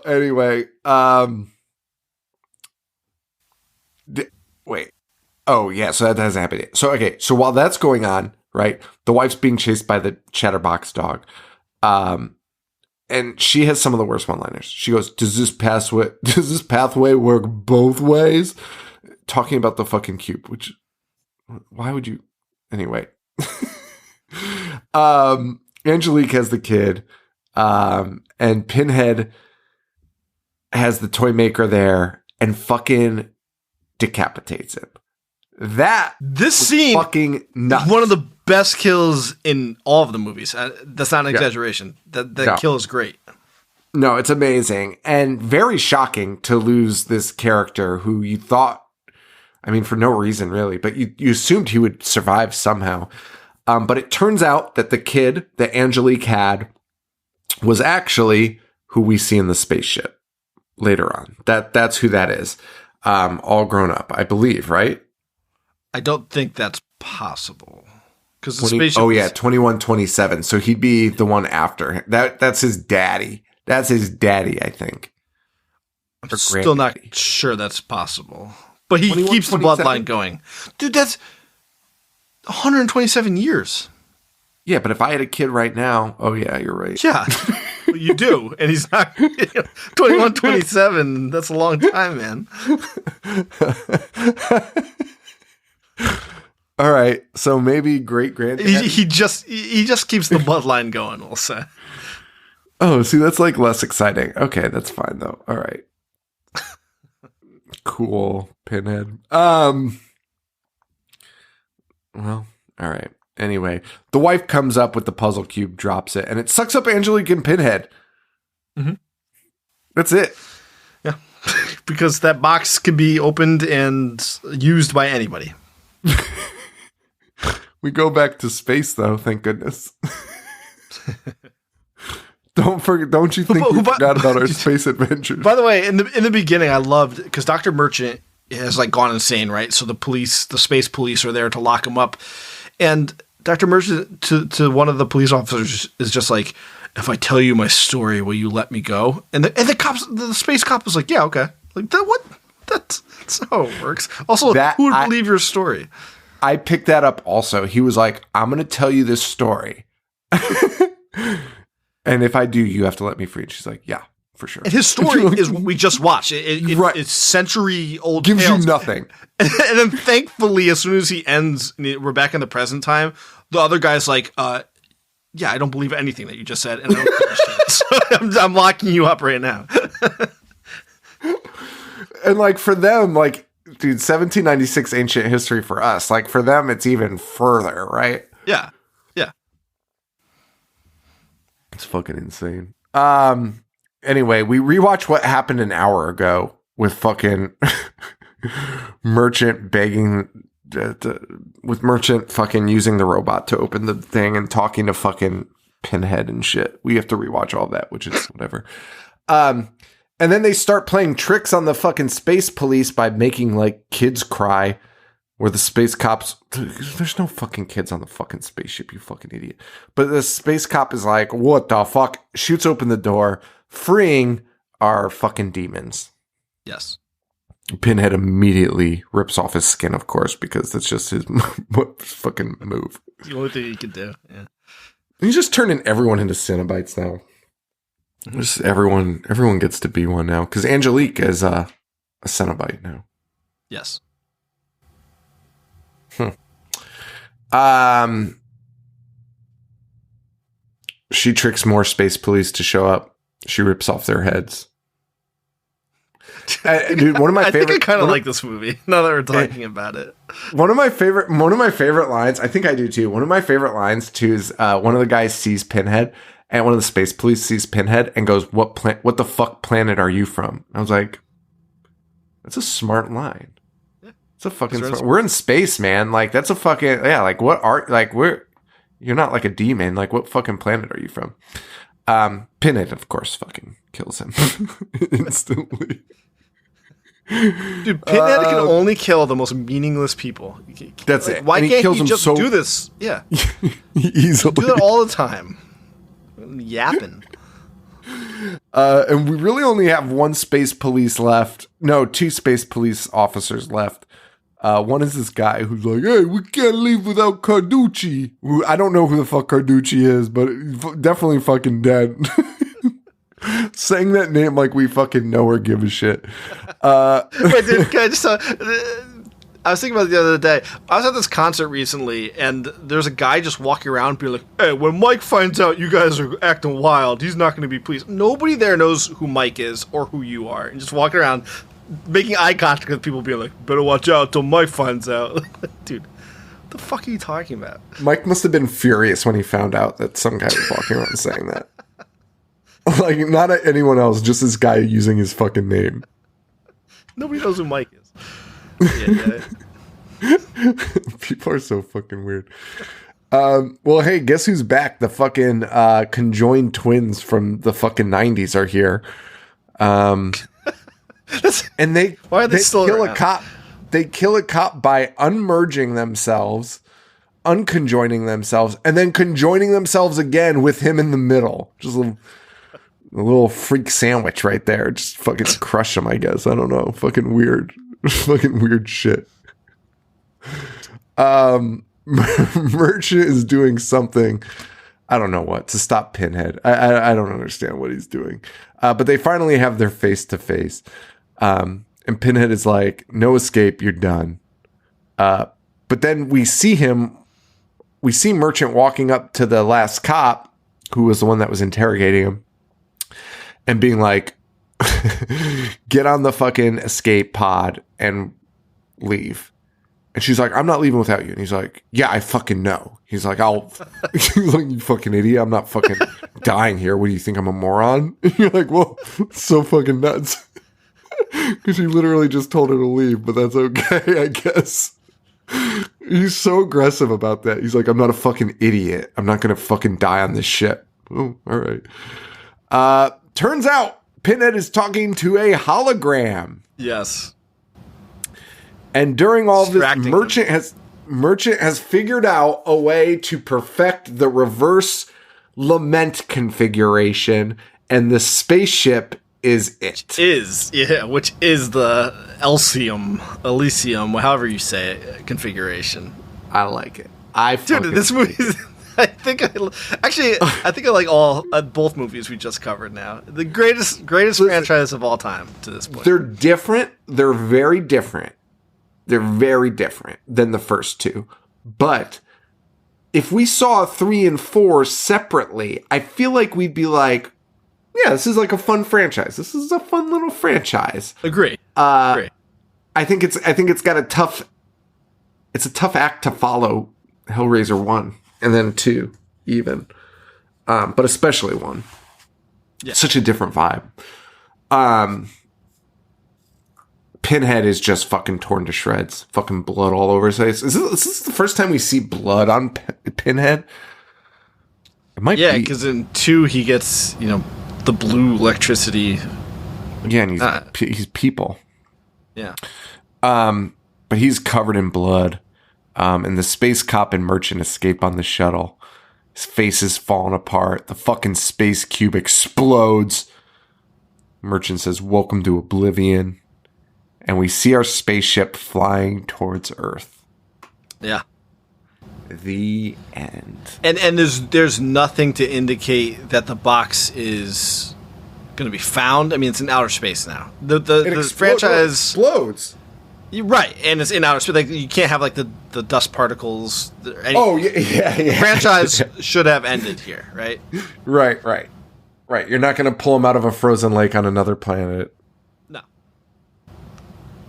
Speaker 1: Anyway, wait. Oh, yeah, so that hasn't happened yet. So, okay, so while that's going on, right, the wife's being chased by the Chatterbox dog, and she has some of the worst one-liners. She goes, does this pathway work both ways? Talking about the fucking cube, which, why would you, anyway. Angelique has the kid, and Pinhead has the toy maker there and fucking decapitates him.
Speaker 2: This scene,
Speaker 1: fucking nuts.
Speaker 2: One of the best kills in all of the movies. That's not an exaggeration. That kill is great.
Speaker 1: No, it's amazing and very shocking to lose this character who you thought, I mean, for no reason really, but you assumed he would survive somehow. But it turns out that the kid that Angelique had was actually who we see in the spaceship later on. That's who that is. All grown up, I believe, right?
Speaker 2: I don't think that's possible. Because the spaceship.
Speaker 1: 2127. So he'd be the one after. That's his daddy. That's his daddy, I think.
Speaker 2: I'm still not sure that's possible. But he keeps the bloodline going. Dude, that's 127 years.
Speaker 1: Yeah, but if I had a kid right now, oh yeah, you're right.
Speaker 2: Yeah, well, you do. And he's not 21, 27. That's a long time, man.
Speaker 1: All right, so maybe great-granddad.
Speaker 2: He just keeps the bloodline going, we'll say.
Speaker 1: Oh, see, that's like less exciting. Okay, that's fine though. All right. Cool, Pinhead. Well, all right. Anyway, the wife comes up with the puzzle cube, drops it, and it sucks up Angelique and Pinhead. Mm-hmm. That's it.
Speaker 2: Yeah, because that box can be opened and used by anybody.
Speaker 1: We go back to space, though. Thank goodness. Don't you think we forgot about our space adventures?
Speaker 2: By the way, in the beginning, I loved because Dr. Merchant has like gone insane, right? So the space police are there to lock him up, and Dr. Merchant to one of the police officers is just like, "If I tell you my story, will you let me go?" And the space cop was like, "Yeah, okay." Like that. What? That's how it works. Also, who would believe your story?
Speaker 1: I picked that up also. He was like, I'm going to tell you this story. And if I do, you have to let me free. And she's like, yeah, for sure.
Speaker 2: And his story is what we just watched. Right. It's century-old
Speaker 1: Gives
Speaker 2: tales.
Speaker 1: you nothing.
Speaker 2: And then thankfully, as soon as he ends, we're back in the present time, the other guy's like, Yeah, I don't believe anything that you just said, and I don't give a shit. So I'm locking you up right now.
Speaker 1: And like for them, like, dude, 1796 ancient history for us. Like for them, it's even further, right?
Speaker 2: Yeah.
Speaker 1: It's fucking insane. Anyway, we rewatched what happened an hour ago with fucking Merchant begging, with Merchant fucking using the robot to open the thing and talking to fucking Pinhead and shit. We have to rewatch all that, which is whatever. And then they start playing tricks on the fucking space police by making like kids cry. Where the space cops, there's no fucking kids on the fucking spaceship, you fucking idiot. But the space cop is like, what the fuck? Shoots open the door, freeing our fucking demons.
Speaker 2: Yes.
Speaker 1: Pinhead immediately rips off his skin, of course, because that's just his fucking move.
Speaker 2: The only thing he can do, yeah.
Speaker 1: He's just turning everyone into Cenobites now. Just everyone gets to be one now. Because Angelique is a Cenobite now.
Speaker 2: Yes.
Speaker 1: She tricks more space police to show up. She rips off their heads. Dude, one of my favorite.
Speaker 2: I think I kind of like this movie now that we're talking about it.
Speaker 1: One of my favorite lines. I think I do too. One of my favorite lines too is one of the guys sees Pinhead, and one of the space police sees Pinhead and goes, "What the fuck planet are you from?" I was like, "That's a smart line." It's a fucking. We're in space, man. Like that's a fucking Like what are you're not like a demon. Like what fucking planet are you from? Pinhead, of course, fucking kills him instantly.
Speaker 2: Dude, Pinhead can only kill the most meaningless people.
Speaker 1: That's it.
Speaker 2: Why
Speaker 1: and
Speaker 2: can't he just do this? Yeah,
Speaker 1: easily.
Speaker 2: Do that all the time. Yapping.
Speaker 1: And we really only have one space police left. No, two space police officers left. One is this guy who's like, "Hey, we can't leave without Carducci." I don't know who the fuck Carducci is, but definitely fucking dead. Saying that name like we fucking know or give a shit.
Speaker 2: Wait, dude, can I just I was thinking about it the other day. I was at this concert recently, and there's a guy just walking around being like, "Hey, when Mike finds out you guys are acting wild, he's not going to be pleased." Nobody there knows who Mike is or who you are. And just walking around, making eye contact with people being like, "Better watch out till Mike finds out." Dude, what the fuck are you talking about?
Speaker 1: Mike must have been furious when he found out that some guy was walking around saying that. Like, not at anyone else, just this guy using his fucking name.
Speaker 2: Nobody knows who Mike is.
Speaker 1: People are so fucking weird. Well, hey, guess who's back? The fucking conjoined twins from the fucking 90s are here. And they
Speaker 2: why are they still
Speaker 1: kill
Speaker 2: around?
Speaker 1: a cop. They kill a cop by unmerging themselves, unconjoining themselves, and then conjoining themselves again with him in the middle. Just a little freak sandwich right there. Just fucking crush him, I guess. I don't know. Fucking weird. Fucking weird shit. Merchant is doing something, I don't know what, to stop Pinhead. I don't understand what he's doing. But they finally have their face to face. And Pinhead is like, "No escape, you're done." But then we see Merchant walking up to the last cop, who was the one that was interrogating him, and being like, "Get on the fucking escape pod and leave." And she's like, "I'm not leaving without you." And he's like, "Yeah, I fucking know." He's like, he's like, "You fucking idiot. I'm not fucking dying here. What do you think? I'm a moron?" And you're like, "Whoa, so fucking nuts." Because she literally just told her to leave, but that's okay, I guess. He's so aggressive about that. He's like, "I'm not a fucking idiot. I'm not going to fucking die on this ship." Oh, all right. Turns out Pinhead is talking to a hologram.
Speaker 2: Yes.
Speaker 1: And during all this, Merchant has figured out a way to perfect the reverse lament configuration, and the spaceship is it.
Speaker 2: Which is the Elysium, however you say it, configuration.
Speaker 1: I like it.
Speaker 2: Dude, this movie is, I think I like both movies we just covered now. The greatest franchise of all time to this point.
Speaker 1: They're different. They're very different. They're very different than the first two. But if we saw 3 and 4 separately, I feel like we'd be like, yeah, this is like a fun franchise. This is a fun little franchise.
Speaker 2: Agree.
Speaker 1: I think it's got a tough act to follow, Hellraiser 1 and then 2 even. But especially 1.
Speaker 2: Yeah.
Speaker 1: Such a different vibe. Pinhead is just fucking torn to shreds. Fucking blood all over his face. Is this the first time we see blood on Pinhead? It might be.
Speaker 2: Yeah, because in 2 he gets, the blue electricity.
Speaker 1: Again, he's people.
Speaker 2: Yeah.
Speaker 1: But he's covered in blood. And the space cop and merchant escape on the shuttle. His face is falling apart. The fucking space cube explodes. Merchant says, "Welcome to Oblivion." And we see our spaceship flying towards Earth.
Speaker 2: Yeah.
Speaker 1: The end.
Speaker 2: And there's nothing to indicate that the box is going to be found. I mean, it's in outer space now. The franchise
Speaker 1: explodes.
Speaker 2: You're right, and it's in outer space. Like, you can't have like the dust particles.
Speaker 1: Yeah.
Speaker 2: Franchise should have ended here, right?
Speaker 1: Right. You're not going to pull him out of a frozen lake on another planet.
Speaker 2: No.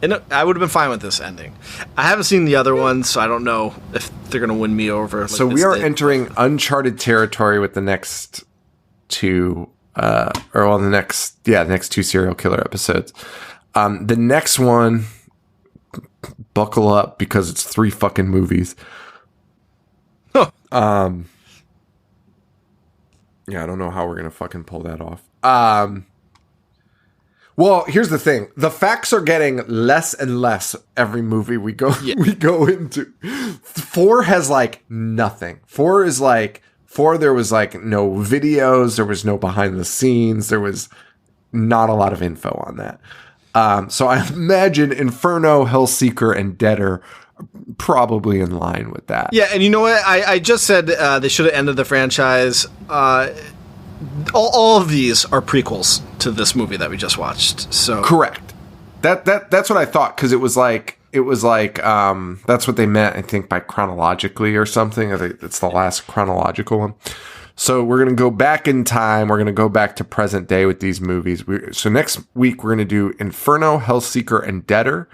Speaker 2: And I would have been fine with this ending. I haven't seen the other one, so I don't know if they're going to win me over. Like
Speaker 1: so we are entering uncharted territory with the next 2, the next 2 serial killer episodes. The next one, buckle up because it's 3 fucking movies.
Speaker 2: Huh.
Speaker 1: Yeah, I don't know how we're going to fucking pull that off. Well, here's the thing. The facts are getting less and less every movie we go into. 4 has like nothing. 4 is like 4 there was like no videos, there was no behind the scenes, there was not a lot of info on that. So I imagine Inferno, Hellseeker, and Deader are probably in line with that.
Speaker 2: Yeah, and you know what? I just said they should have ended the franchise. All of these are prequels to this movie that we just watched. So
Speaker 1: correct. That's what I thought, because it was like that's what they meant, I think, by chronologically or something. I think it's the last chronological one. So we're going to go back in time. We're going to go back to present day with these movies. So next week, we're going to do Inferno, Hellseeker, and Deader.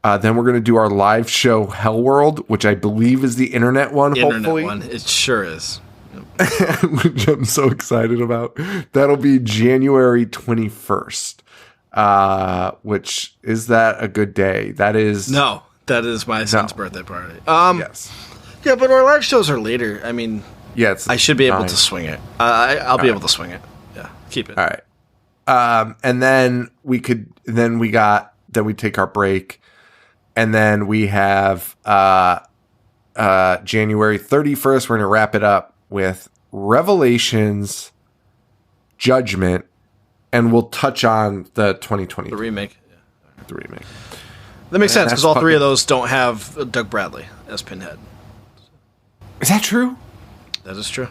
Speaker 1: Then we're going to do our live show, Hellworld, which I believe is the internet one, hopefully.
Speaker 2: It sure is.
Speaker 1: Which I'm so excited about. That'll be January 21st. Which, is that a good day? That is...
Speaker 2: No, that is my son's birthday party.
Speaker 1: Yes.
Speaker 2: Yeah, but our live shows are later. I mean...
Speaker 1: Yeah,
Speaker 2: I should be able to swing it. I'll be able to swing it. Yeah, keep it.
Speaker 1: All right. And then we take our break, and then we have January 31st. We're going to wrap it up with Revelations, Judgment, and we'll touch on the 2020
Speaker 2: remake.
Speaker 1: The remake.
Speaker 2: That makes sense, because all 3 of those don't have Doug Bradley as Pinhead.
Speaker 1: Is that true?
Speaker 2: That is true.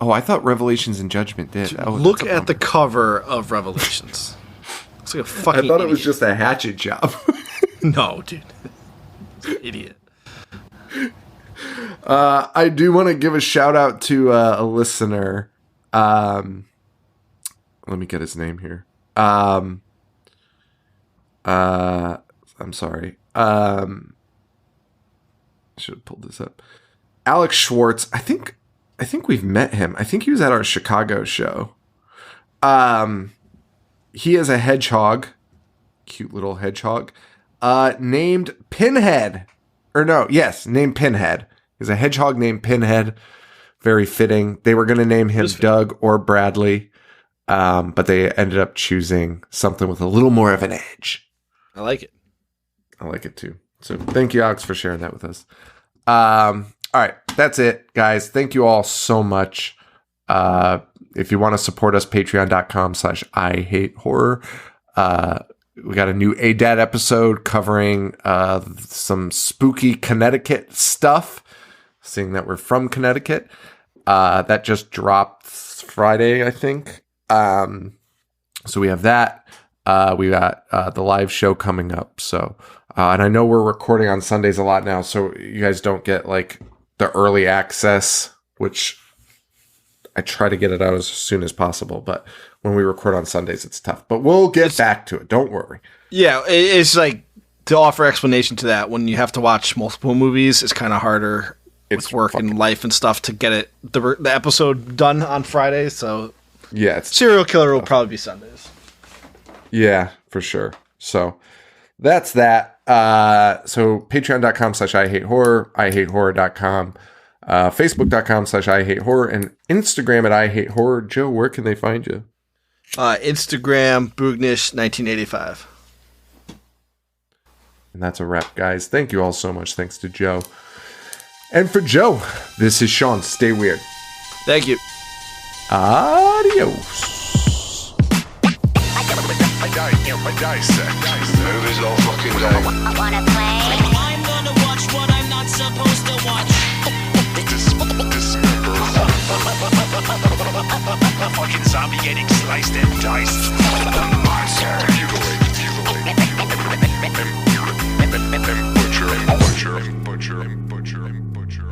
Speaker 1: Oh, I thought Revelations and Judgment did.
Speaker 2: Look at the cover of Revelations. Looks like a fucking
Speaker 1: I thought
Speaker 2: idiot.
Speaker 1: it was just a hatchet job.
Speaker 2: No, dude. Idiot.
Speaker 1: I do want to give a shout out to a listener. Let me get his name here. I'm sorry. I should have pulled this up. Alex Schwartz. I think we've met him. I think he was at our Chicago show. He has a hedgehog, cute little hedgehog, named Pinhead. Named Pinhead. He's a hedgehog named Pinhead. Very fitting. They were going to name him Doug or Bradley, but they ended up choosing something with a little more of an edge.
Speaker 2: I like it.
Speaker 1: I like it too. So thank you, Alex, for sharing that with us. All right, that's it, guys. Thank you all so much. If you want to support us, patreon.com/IHateHorror. We got a new ADAT episode covering some spooky Connecticut stuff, seeing that we're from Connecticut. That just dropped Friday, I think. So we have that. We got the live show coming up. So, and I know we're recording on Sundays a lot now, so you guys don't get like the early access, which I try to get it out as soon as possible. But when we record on Sundays, it's tough. But we'll get back to it. Don't worry.
Speaker 2: Yeah, it's like, to offer explanation to that, when you have to watch multiple movies, it's kind of harder with work and life and stuff to get it the episode done on Fridays. So
Speaker 1: yeah,
Speaker 2: Serial Killer will probably be Sundays.
Speaker 1: Yeah, for sure. So that's that. So patreon.com/IHateHorror, IHateHorror.com, Facebook.com/IHateHorror, and Instagram at IHateHorror. Joe, where can they find you?
Speaker 2: Instagram, Boognish1985.
Speaker 1: And that's a wrap, guys. Thank you all so much. Thanks to Joe. And for Joe, this is Sean. Stay weird.
Speaker 2: Thank you.
Speaker 1: Adios.
Speaker 6: I dissect movies all fucking day.
Speaker 7: Wanna play?
Speaker 8: I'm gonna watch what I'm not supposed to watch.
Speaker 6: Fucking zombie getting sliced and diced. Monster. Butcher.